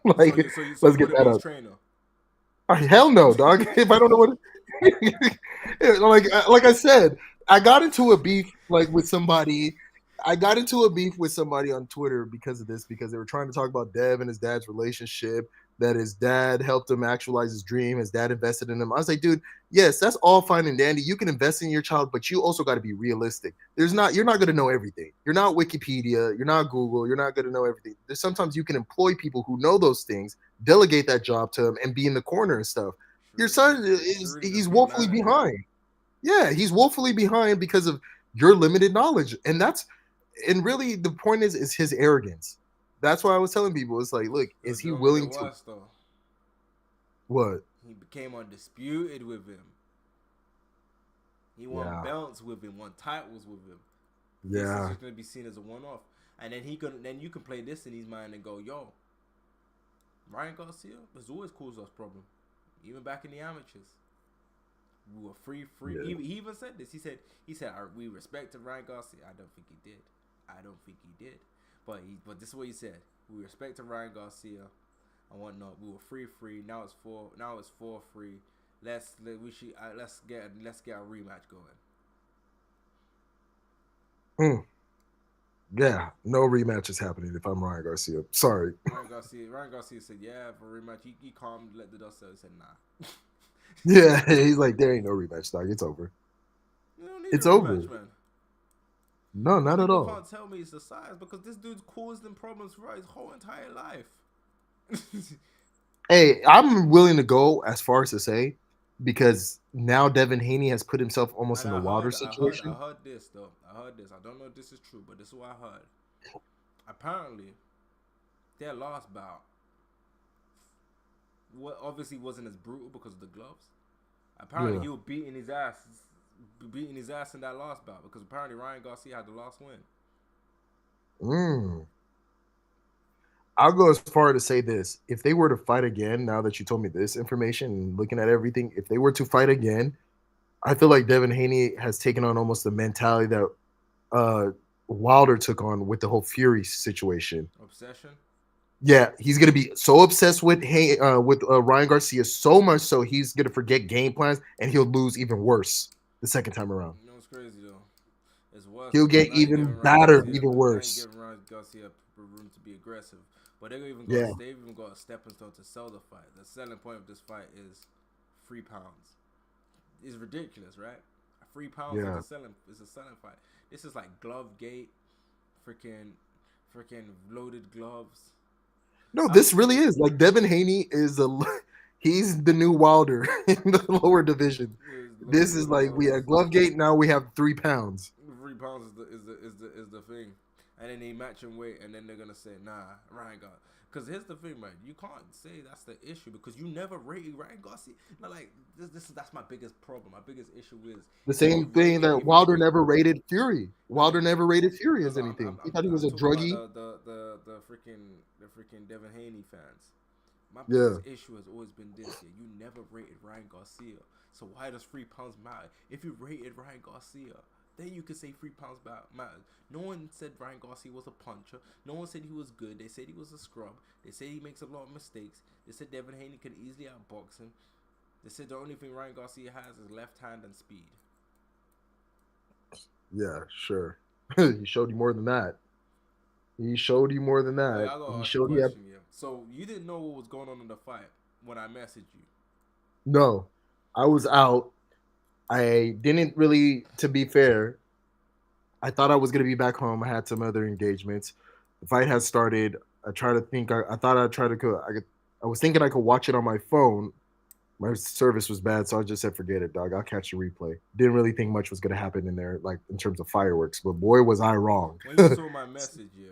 Like, you let's get wouldn't be that his up. trainer. Oh, hell no, dog. If I don't know what, like I said, I got into a beef like with somebody. I got into a beef with somebody on Twitter because of this, because they were trying to talk about Dev and his dad's relationship, that his dad helped him actualize his dream, his dad invested in him. I was like, dude, yes, that's all fine and dandy. You can invest in your child, but you also got to be realistic. You're not going to know everything. You're not Wikipedia, you're not Google, you're not going to know everything. There's sometimes you can employ people who know those things, delegate that job to them, and be in the corner and stuff. Your son is Should really he's just be a woefully manager. behind. Yeah, he's woefully behind because of your limited knowledge. And really the point is his arrogance. That's why I was telling people, it's like, look, Yo, is he don't make it willing to worse though. what? He became undisputed with him. He won Yeah. belts with him, won titles with him. This is Yeah. just gonna be seen as a one-off, and then you can play this in his mind and go, yo, Ryan Garcia has always caused us problem, even back in the amateurs. We were free. Yeah. He even said this. He said we respected Ryan Garcia. I don't think he did. But this is what he said. We respected Ryan Garcia and whatnot. We were free. Now it's 4-3. Let's get a rematch going. Mm. Yeah. No rematch is happening if I'm Ryan Garcia. Sorry. Ryan Garcia said, yeah, for a rematch. He calmed, let the dust settle. He said, nah. Yeah. He's like, there ain't no rematch, dog. It's over. You don't need a It's over. rematch, man. No, not at People all. can't tell me it's the size because this dude's caused them problems throughout his whole entire life. Hey, I'm willing to go as far as to say, because now Devin Haney has put himself almost And in a Wilder situation. I heard this though. I heard this. I don't know if this is true, but this is what I heard. Apparently, their last bout, what obviously wasn't as brutal because of the gloves. Apparently, Yeah. he was beating his ass in that last bout because apparently Ryan Garcia had the last win. Mm. I'll go as far to say this. If they were to fight again, now that you told me this information and looking at everything, if they were to fight again, I feel like Devin Haney has taken on almost the mentality that uh, Wilder took on with the whole Fury situation. Obsession. Yeah, he's gonna be so obsessed with Ryan Garcia, so much so he's gonna forget game plans and he'll lose even worse the second time around. You know what's crazy though? It's worse He'll because get even battered, even Now you're worse. giving Ryan Garcia room to be aggressive. But Yeah, they've even got a stepping stone to sell the fight. The selling point of this fight is £3. It's ridiculous, right? £3 yeah. is a selling fight. This is like glove gate, freaking loaded gloves. No, I, this really is like Devin Haney is he's the new Wilder in the lower division. This loaded is like we gloves. had glove gate, now we have 3 pounds. £3 is the thing, and then they match and weight, and then they're gonna say, nah, Ryan got. Because here's the thing, man. You can't say that's the issue because you never rated Ryan Garcia. Not like that's my biggest problem. My biggest issue is The same thing that Wilder never rated Fury. no, Wilder never rated Fury no, as no. anything. He thought he was a talking about druggie. the freaking Devin Haney fans. My Yeah. biggest issue has always been this: yeah, you never rated Ryan Garcia. So why does £3 matter? If you rated Ryan Garcia, then you could say £3 matters. No one said Ryan Garcia was a puncher. No one said he was good. They said he was a scrub. They said he makes a lot of mistakes. They said Devin Haney could easily outbox him. They said the only thing Ryan Garcia has is left hand and speed. Yeah, sure. He showed you more than that. He showed you more than Wait, that. I gotta He ask you a showed you. question, yeah. So you didn't know what was going on in the fight when I messaged you. No, I was out. I didn't really, to be fair, I thought I was gonna be back home. I had some other engagements. The fight has started. I try to think. I thought I'd try to go. I was thinking I could watch it on my phone. My service was bad, so I just said, "Forget it, dog. I'll catch the replay." Didn't really think much was gonna happen in there, like in terms of fireworks. But boy, was I wrong. When you saw my message, yeah,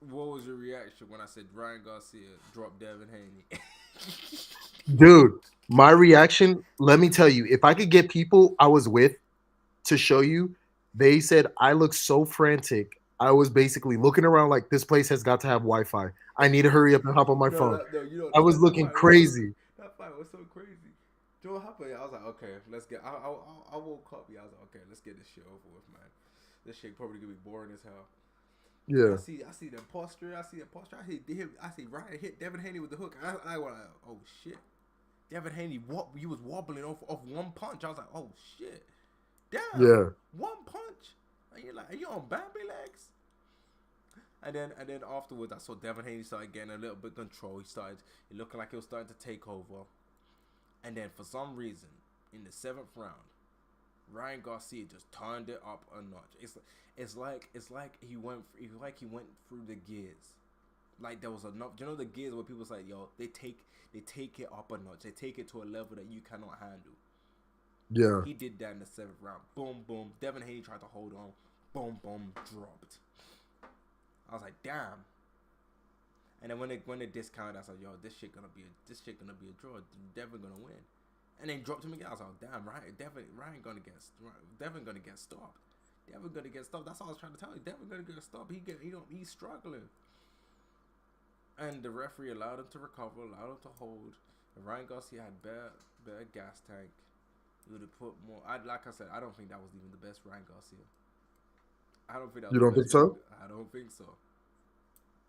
what was your reaction when I said Ryan Garcia dropped Devin Haney? Dude, my reaction. Let me tell you, if I could get people I was with to show you, they said I looked so frantic. I was basically looking around like this place has got to have Wi-Fi. I need to hurry up and hop on my No, phone. that, no, you I know was that looking fight was so crazy. that fight was so crazy. Joe happened. I was like, okay, let's get. I woke up. Yeah, I was like, okay, let's get this shit over with, man. This shit probably gonna be boring as hell. Yeah, I see the posture. I see the posture. I see Ryan hit Devin Haney with the hook. I went, like, oh shit. Devin Haney, what? He was wobbling off one punch. I was like, oh shit. Damn, yeah, one punch. And you're like, are you on Bambi legs? And then afterwards, I saw Devin Haney started getting a little bit control. It looking like he was starting to take over. And then for some reason, in the 7th round, Ryan Garcia just turned it up a notch. It's like he went through the gears. Like there was enough. You know the gears where people say, yo, they take it up a notch. They take it to a level that you cannot handle. yeah. He did that in the 7th round. Boom, boom. Devin Haney tried to hold on. Boom, boom, dropped. I was like, damn. And then when they discounted, I was like, yo, this shit gonna be a draw. Devin gonna win. And then dropped him again. I was like, damn, Ryan gonna get stopped. Devin gonna get stopped. That's all I was trying to tell you. Devin gonna get stopped. He's struggling. And the referee allowed him to recover, allowed him to hold. And Ryan Garcia had better gas tank. He would have put more. Like I said, I don't think that was even the best Ryan Garcia. I don't think that You was don't the think best Ryan. so? I don't think so.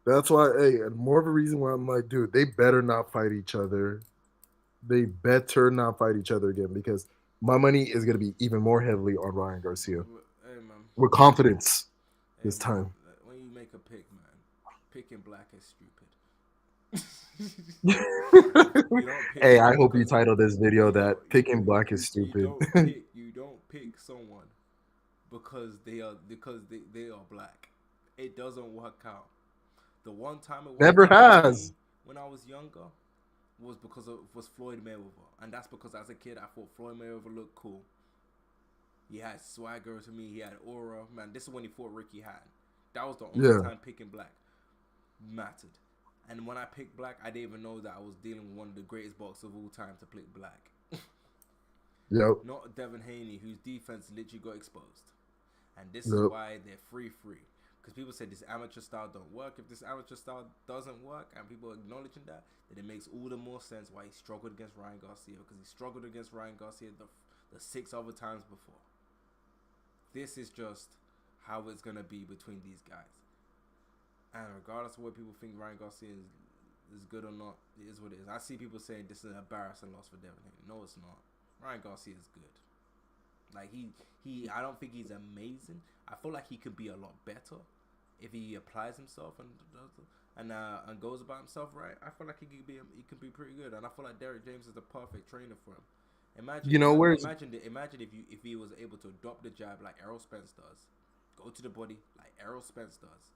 That's why. Hey, and more of a reason why I'm like, dude, they better not fight each other. They better not fight each other again because my money is gonna be even more heavily on Ryan Garcia Hey man, with confidence hey this man. time. When you make a pick, man, picking black is stupid. You don't pick Hey, I someone hope you because title this video you don't that picking black is stupid. you don't pick someone because they are black. It doesn't work out. The one time it worked Never out for has. me when I was younger was Floyd Mayweather, and that's because as a kid I thought Floyd Mayweather looked cool. He had swagger to me. He had aura. Man, this is when he fought Ricky Hatton. That was the only Yeah. time picking black mattered. And when I picked black, I didn't even know that I was dealing with one of the greatest boxers of all time to pick black. Yep. Not Devin Haney, whose defense literally got exposed. And this is Yep. why they're free. Because people say this amateur style don't work. If this amateur style doesn't work and people are acknowledging that, then it makes all the more sense why he struggled against Ryan Garcia. Because he struggled against Ryan Garcia the 6 other times before. This is just how it's going to be between these guys. And regardless of what people think Ryan Garcia is good or not, it is what it is. I see people saying this is an embarrassing loss for Devin Haney. No, it's not. Ryan Garcia is good. Like I don't think he's amazing. I feel like he could be a lot better if he applies himself and goes about himself right. I feel like he could be pretty good. And I feel like Derek James is the perfect trainer for him. Imagine, You know where's imagine if he was able to adopt the jab like Errol Spence does, go to the body like Errol Spence does.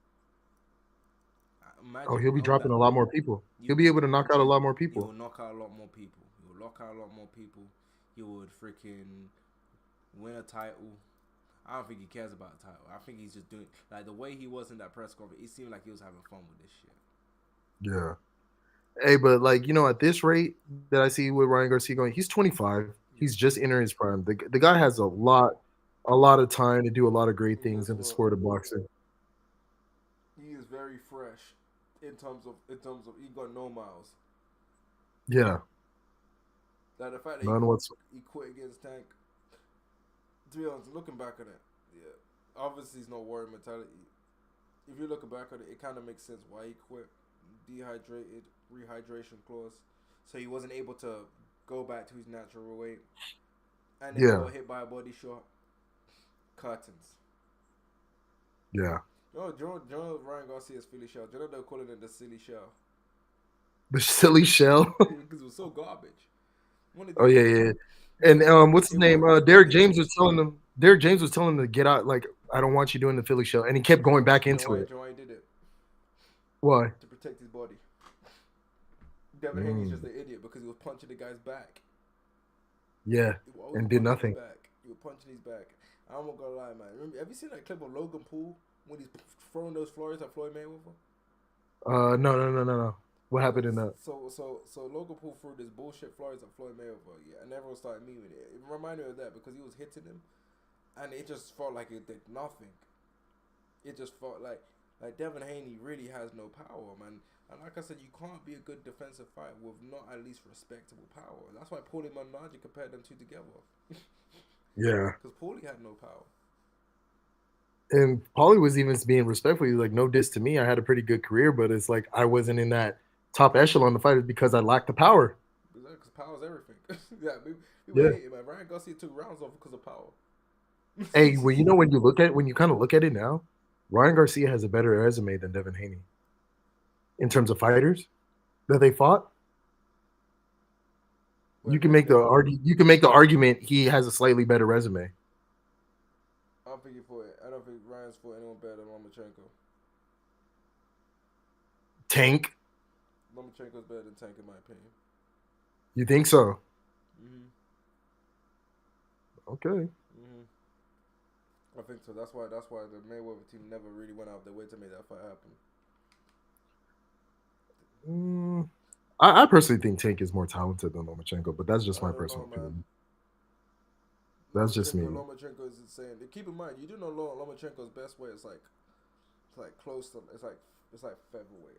oh, Imagine he'll be all dropping that. a lot more people. He'll be You able to knock out a lot more he will people. knock out a lot more people. He will knock out a lot more people. He would freaking win a title. I don't think he cares about the title. I think he's just doing like the way he was in that press conference. It seemed like he was having fun with this shit. Yeah. Hey, but like at this rate that I see with Ryan Garcia going, he's 25. He's Yeah. just entering his prime. The guy has a lot of time to do a lot of great And things guess in the what? sport of boxing. He is very fresh in terms of he got no miles. Yeah, Like the fact that none whatsoever. he quit against Tank. To be honest, looking back at it, yeah, obviously it's no warrior mentality. If you look back at it, it kind of makes sense why he quit. Dehydrated, rehydration clause, so he wasn't able to go back to his natural weight, and then Yeah, got hit by a body shot. Curtains. yeah. Ryan Garcia's Philly shell. You know they're calling it the silly shell The silly shell. because it was so garbage. One of Oh these, yeah, yeah. one And of these, what's his it name? wasn't Derek funny. James was telling him. Derek James was telling him to get out. Like, I don't want you doing the Philly show, and he kept going back into it. You know why he did it? Why? To protect his body. Devin Haney's Mm, just an idiot because he was punching the guy's back. yeah, He was always and did punching his nothing. back. He was punching his back. I'm not gonna lie, man. Remember, have you seen that clip of Logan Paul when he's throwing those flores at Floyd Mayweather? No, no, no, no, no. What happened in that? So Logan Paul threw this bullshit flores at Floyd Mayweather, yeah, and everyone started memeing it. It reminded me of that because he was hitting him, and it just felt like it did nothing. It just felt like Devin Haney really has no power, man. And like I said, you can't be a good defensive fighter with not at least respectable power. That's why Paulie Malignaggi compared them two together. Yeah, Because Paulie had no power. and Paulie was even being respectful. He was like, "No diss to me. I had a pretty good career, but it's like I wasn't in that top echelon of fighters because I lacked the power." Because power's everything. Yeah, people Yeah. hate it, man. Ryan Garcia took rounds off because of power. Hey, well, when you kind of look at it now, Ryan Garcia has a better resume than Devin Haney in terms of fighters that they fought. Wait, wait, You can make the argument he has a slightly better resume. I don't think he fought it. I don't think Ryan's fought anyone better than Lomachenko. Tank, Lomachenko's better than Tank in my opinion. you think so? Mm-hmm. Okay. Mm-hmm. I think so. That's why the Mayweather team never really went out their way to make that fight happen. Mm, I personally think Tank is more talented than Lomachenko, but that's just I my don't know, personal man. opinion. That's just me. Lomachenko is insane. Keep in mind, you do know Lomachenko's best weight is like close to it's like featherweight.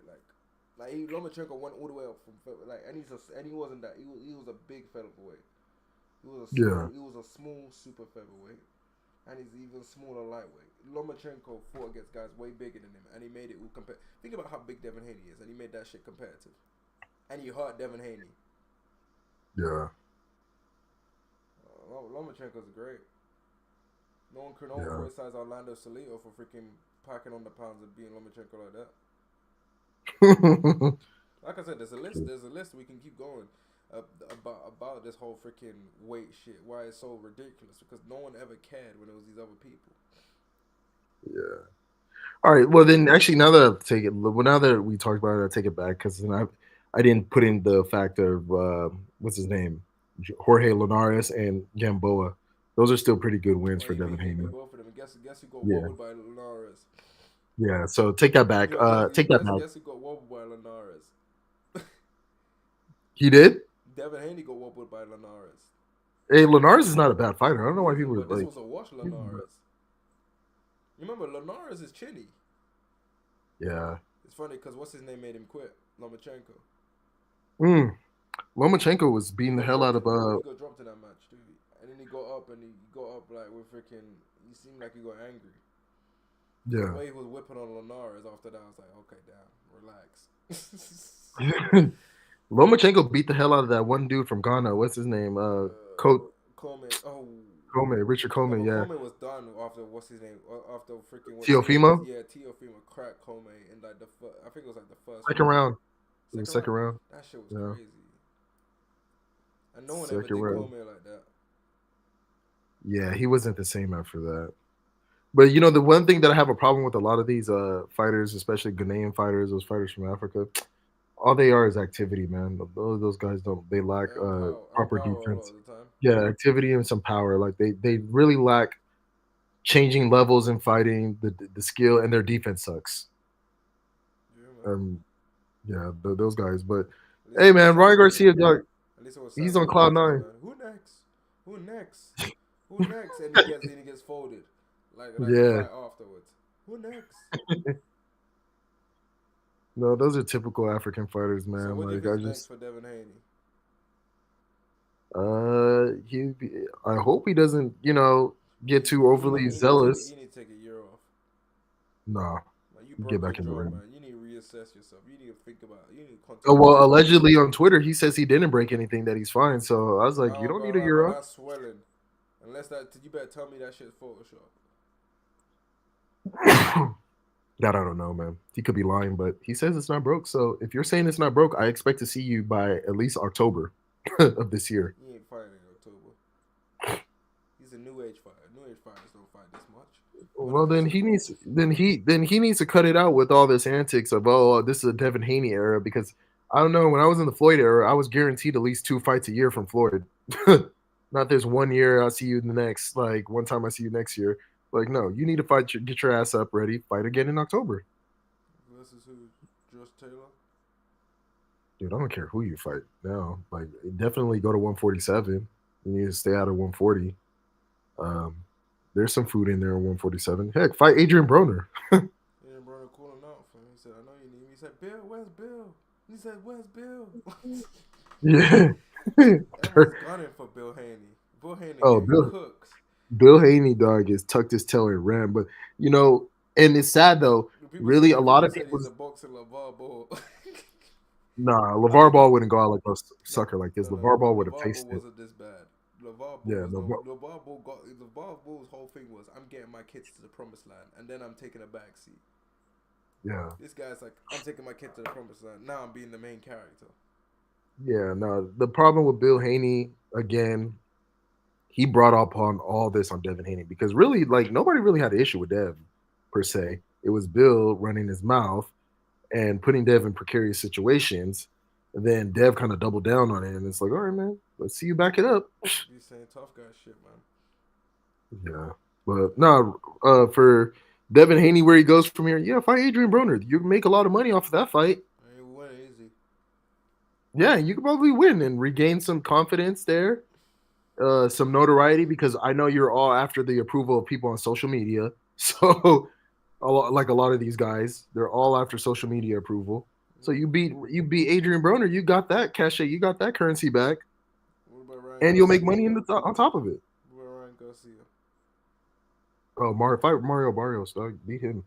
Lomachenko went all the way up from featherweight, and he wasn't that. He was a big featherweight. Yeah. He was a small super featherweight, and he's even smaller lightweight. Lomachenko fought against guys way bigger than him, and he made it all compare. Think about how big Devin Haney is, and he made that shit competitive, and he hurt Devin Haney. Yeah. Lomachenko's great. No one Yeah. criticized Orlando Salito for freaking packing on the pounds and being Lomachenko like that. Like I said, there's a list. There's a list we can keep going about this whole freaking weight shit. Why it's so ridiculous? Because no one ever cared when it was these other people. Yeah. All right. Well, then, actually, now that we talked about it, I take it back because I didn't put in the fact of what's his name, Jorge Linares and Gamboa. Those are still pretty good wins Oh, for he Devin beat Haney. both of them. And guess who got Yeah. wobbled by Linares? Yeah. So take that back. Take that back. Guess who got wobbled by Linares? He did. Devin Haney got wobbled by Linares. Hey, Linares is not a bad fighter. I don't know He why isn't, people but this like. was a wash Linares. You remember Linares is chinny. Yeah. It's funny because what's his name made him quit? Lomachenko. Lomachenko was beating the hell out of He got dropped in that match too, and then he got up like with freaking. He seemed like he got angry. Yeah. The way he was whipping on Linares after that, I was like, okay, damn, relax. Lomachenko beat the hell out of that one dude from Ghana. What's his name? Coleman. Oh. Richard No, Coleman. but Yeah. Coleman was done after what's his name? After freaking what's his name? Teofimo. Yeah, Teofimo cracked Coleman in like I think it was like the first Second round. It was Second second round. round. That shit was Yeah. crazy. And no one ever Second did round. Coleman like that. Yeah, he wasn't the same after that. But the one thing that I have a problem with a lot of these fighters, especially Ghanaian fighters, those fighters from Africa, all they are is activity, man. Those guys don't. They lack And proper power a lot defense. of the time. Yeah, activity and some power. Like they really lack changing levels in fighting, the skill, and their defense sucks. Yeah, man. Yeah, those guys. But At hey, least man, it Ryan was Garcia, dog, at least it was he's Sammy on cloud Ortiz, nine. man. Who next? Who next? Who next? And he gets folded. Like the Yeah, fight afterwards. Who next? no, those are typical African fighters, So man. what do you Like I think's next just, for Devin Haney? he, I hope he doesn't, get too overly You zealous. need to take a year off. Nah, Like you get broke your back in the jaw, ring. man. You need to reassess yourself. You need to think about it. You need to Oh, contemplate. well, allegedly on Twitter, he says he didn't break anything, that he's fine. So I was like, you I'm don't gonna need a lie, man. year off. That's swelling. Unless you better tell me that shit's Photoshop. That I don't know, man. He could be lying, but he says it's not broke. So if you're saying it's not broke, I expect to see you by at least October of this year. He ain't fighting in October. He's a new age fighter. New age fighters don't fight this much. When Well, have you then seen? he needs to cut it out with all this antics of this is a Devin Haney era because I don't know when I was in the Floyd era I was guaranteed at least 2 fights a year from Floyd. Not this 1 year I see you in the next like one time I see you next year. Like no, you need to get your ass up ready, fight again in October. Versus who? Josh Taylor. Dude, I don't care who you fight now. Like definitely go to 147. You need to stay out of 140. Um, there's some food in there at 147. Heck, fight Adrian Broner. And brother calling out for him. He said, "I know you need me." He said, "Bill, where's Bill?" He said, "Where's Bill?" Yeah. Everyone's gunning for Bill Haney. Bill Haney Oh, getting Bill cooked. Bill Haney dog is tucked his tail and ran. But you know, and it's sad though. Really, a lot People of said he's a people's boxing LeVar Ball. nah. I LeVar think Ball it's wouldn't go out like a no, sucker like this. no, no. LeVar Ball would have LeVar Ball faced it. wasn't this bad. LeVar Ball Yeah, was no. LeVar. LeVar Ball's whole thing was, "I'm getting my kids to the promised land, and then I'm taking a backseat." Yeah, This guy's like, "I'm taking my kid to the promised land. Now I'm being the main character." yeah. No, the problem with Bill Haney again, he brought upon all this on Devin Haney because really, like nobody really had an issue with Dev per se. It was Bill running his mouth and putting Dev in precarious situations. And then Dev kind of doubled down on it, and it's like, all right, man, let's see you back it up. He's saying tough guy shit, man. Yeah, but no, for Devin Haney, where he goes from here, yeah, fight Adrian Broner. You can make a lot of money off of that fight. I ain't win easy. Yeah, you could probably win and regain some confidence there, some notoriety because I know you're all after the approval of people on social media. So, like a lot of these guys, they're all after social media approval. So you beat Adrian Broner, you got that cachet, you got that currency back, What about Ryan and you'll make Garcia? money on top of it. What about Ryan Garcia? Oh, fight Mario Barrios, dog, beat him.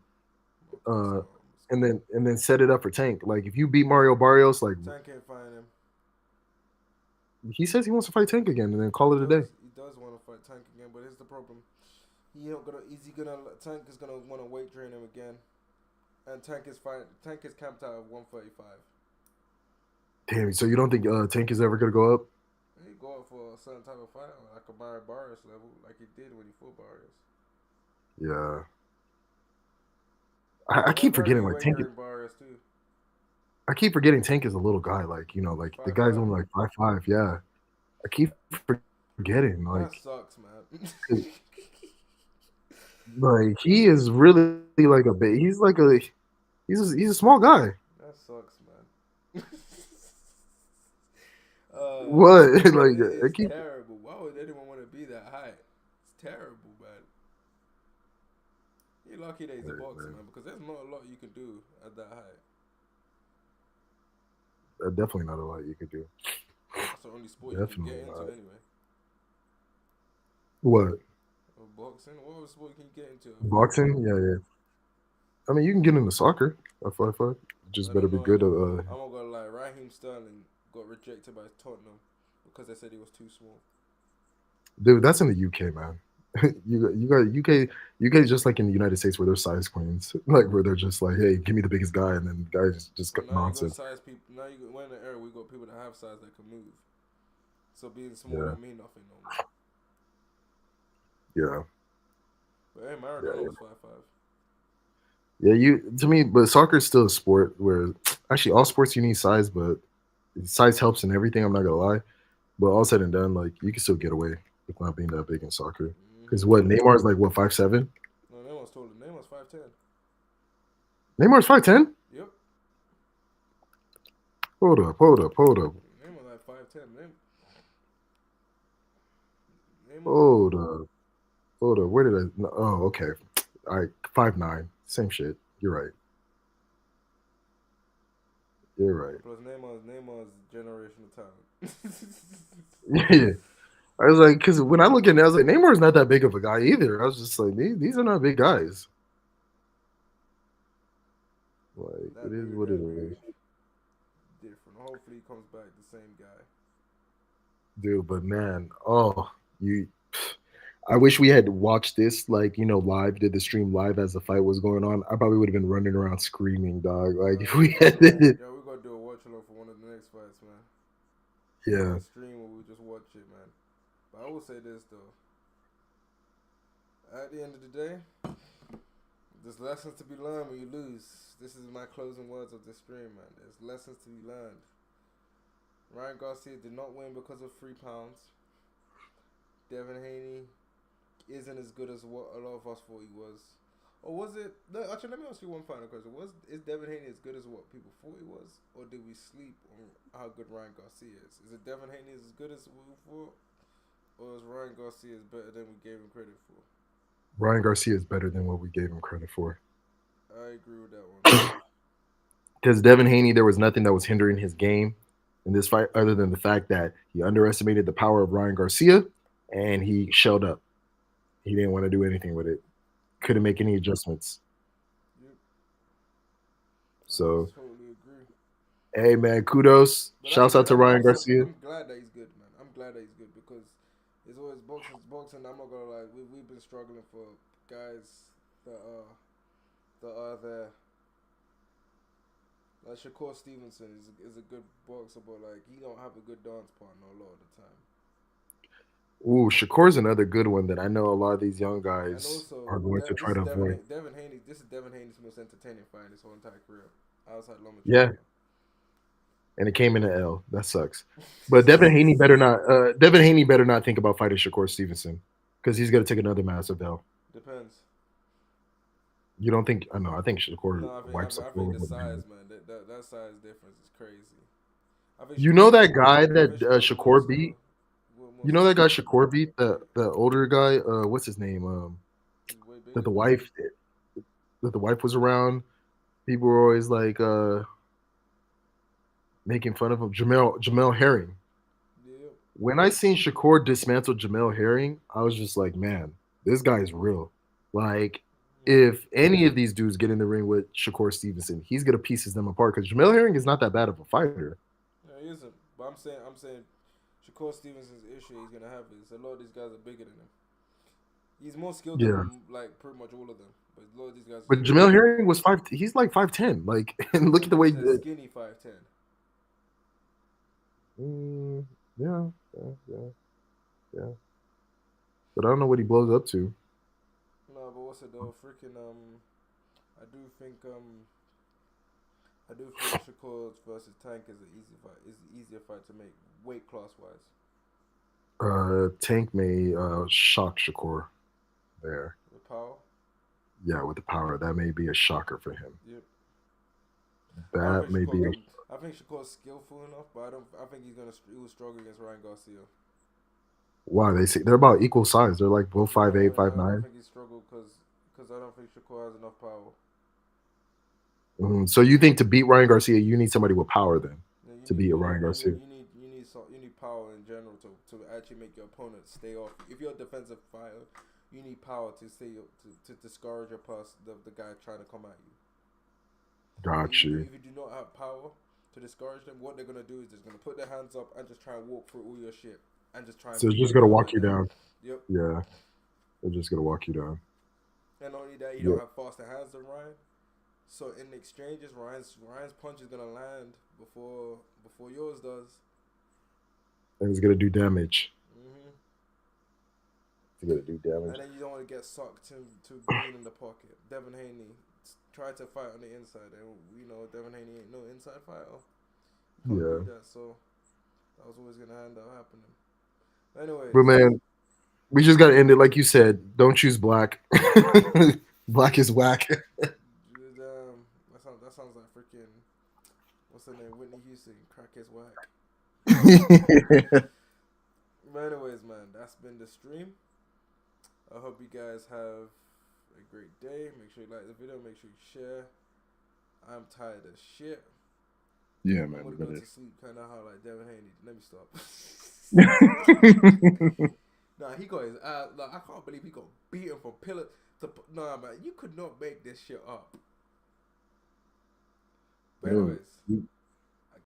Okay, Uh, so and then set it up for Tank. Like if you beat Mario Barrios, like Tank can't find him. he says he wants to fight Tank again, and then call He it a day. does. He does want to fight Tank again, but here's the problem. He not gonna. Is he gonna? Tank is gonna want to weight train him again, and Tank is fine. Tank is camped out of 135. Damn. So you don't think Tank is ever gonna go up? He go out for a certain type of fight, like a Mario Barrios level, like he did when he fought Barrios. Yeah. I He'll keep forgetting probably like weight Tank. train Barrios too. I keep forgetting Tank is a little guy. Like like the Five guy's five. only like 5'5". Yeah. I keep forgetting That like sucks, man. like he is really like a bit. He's like he's a small guy. That sucks, man. What like it I is keep terrible. Why would anyone want to be that high? It's terrible, man. You're lucky that he's a boxer, man, because there's not a lot you can do at that height. definitely not a lot you could do. That's the only sport you can Definitely get into not. anyway. What Boxing? What other sport can you get into? Football? boxing? Yeah, yeah. I mean, you can get into soccer. A 5'5". Just I better don't be know good. him. I'm not gonna lie. Raheem Sterling got rejected by Tottenham because they said he was too small. Dude, that's in the UK, man. you got UK is just like in the United States where there's size queens, like where they're just like, hey, give me the biggest guy, and then the guy just So got now you got nonsense. size people. Now we're in an era we got people that have size that can move. So being small Yeah, don't mean nothing no more. yeah, But hey, yeah, Maradona yeah. was 5'5". Yeah, you to me, but soccer is still a sport where actually all sports you need size, but size helps in everything. I'm not gonna lie, but all said and done, like you can still get away with not being that big in soccer. Because Mm-hmm. what Neymar's like what 5'7". No, Neymar's taller. Neymar's 5'10". Neymar's 5'10". Yep. Hold up. Neymar like 5'10". Neymar like Hold up. Hold up. Where did I? No, oh, okay. All right, 5'9". Same shit. You're right. You're right. plus Neymar's generational talent. Yeah. I was like, because when I look at it, I was like, Neymar's not that big of a guy either. I was just like, these are not big guys. Like, it That is dude, what it that is. dude, different. Hopefully he comes back the same guy. Dude, but man, oh, you. I wish we had watched this, like, live, did the stream live as the fight was going on. I probably would have been running around screaming, dog. Like, if we had did it. Yeah, we're gonna do a watch along for one of the next fights, man. Like Yeah. a stream where we just watch it, man. But I will say this though. At the end of the day, there's lessons to be learned when you lose. This is my closing words of this stream, man. There's lessons to be learned. Ryan Garcia did not win because of 3 pounds. Devin Haney isn't as good as what a lot of us thought he was. Or was it? No, actually, let me ask you one final question. Is Devin Haney as good as what people thought he was? Or did we sleep on how good Ryan Garcia is? Is it Devin Haney is as good as we thought? Or is Ryan Garcia is better than we gave him credit for? Ryan Garcia is better than what we gave him credit for. I agree with that one. Because Devin Haney, there was nothing that was hindering his game in this fight other than the fact that he underestimated the power of Ryan Garcia and he shelled up. He didn't want to do anything with it. Couldn't make any adjustments. Yep. So, I totally agree. hey, man, kudos. But Shouts out to Ryan Garcia. I'm glad that he's good, man. I'm glad that he's good because it's always boxing. I'm not gonna lie. We've been struggling for guys that are there. Like Shakur Stevenson is a good boxer, but like he don't have a good dance partner a lot of the time. Ooh, Shakur's another good one that I know a lot of these young And guys also, are going to try to avoid. Devin Haney. This is Devin Haney's most entertaining fight in his whole entire career, outside Yeah, Lomachenko. and it came in an L. That sucks. But Devin Haney better not. Devin Haney better not think about fighting Shakur Stevenson because he's going to take another massive L. Depends. You don't think? I know. I think Shakur No, wipes the I floor think the with him. size, man. That size difference is crazy. I think You know that I guy that think Shakur's more Shakur beat. more You know that guy skillful. Shakur beat the older guy. What's his name? He's way That bigger. the wife that the wife was around. People were always like making fun of him. Jamel Herring. Yeah. When I seen Shakur dismantle Jamel Herring, I was just like, man, this guy is real. Like, Mm-hmm. if any of these dudes get in the ring with Shakur Stevenson, he's gonna pieces them apart because Jamel Herring is not that bad of a fighter. No, he isn't. But I'm saying, Shakur Stevenson's issue he's gonna have is a lot of these guys are bigger than him. He's more skilled Yeah, than like pretty much all of them. But a lot of these guys are but just Jamel bigger. Herring was 5. He's like 5'10". Like, and look Yeah, at the but way. he's a skinny 5'10". Mm, yeah, yeah, yeah. But I don't know what he blows up to. No, but what's it though? Freaking I do think Shakur versus Tank is an easy fight. Is an easier fight to make weight class wise. Tank may shock Shakur there. The power. Yeah, with the power, that may be a shocker for him. Yep. I don't That think may Shakur be a can. I think Shakur's skillful enough, but I don't. I think he will struggle against Ryan Garcia. why they say they're about equal size. They're like both 5'8", No, five I don't nine. think he struggled because I don't think Shakur has enough power. So you think to beat Ryan Garcia, you need somebody with power then You, know, to beat Ryan Garcia? you need power in general to actually make your opponent stay off. If you're a defensive fighter, you need power to to discourage the guy trying to come at you. Got you. If you do not have power to discourage them, what they're gonna do is they're gonna put their hands up and just try and walk through all your shit and just try and So it's beat just you gonna while walk they're you there. down. Yep. Yeah, they're just gonna walk you down. And not only that, you Yeah, don't have faster hands than Ryan. So in exchanges, Ryan's punch is gonna land before yours does. and it's gonna do damage. Hmm. It's gonna do And damage. then you don't want to get sucked to being in the pocket. Devin Haney tried to fight on the inside, and we know Devin Haney ain't no inside fighter. You can't do Yeah, that, so that was always gonna end up happening. Anyways, but man, we just gotta end it like you said. Don't choose black. Black is whack. dude, that sounds like freaking what's her name, Whitney Houston. Crack is whack. But anyways, man, that's been the stream. I hope you guys have a great day. Make sure you like the video. Make sure you share. I'm tired as shit. Yeah, I'm man, gonna we go better. to sleep kind of how like Devin Haney. Let me stop. Yeah, Nah, he got his like, I can't believe he got beaten from pillar to. Nah, man, you could not make this shit up. But anyways,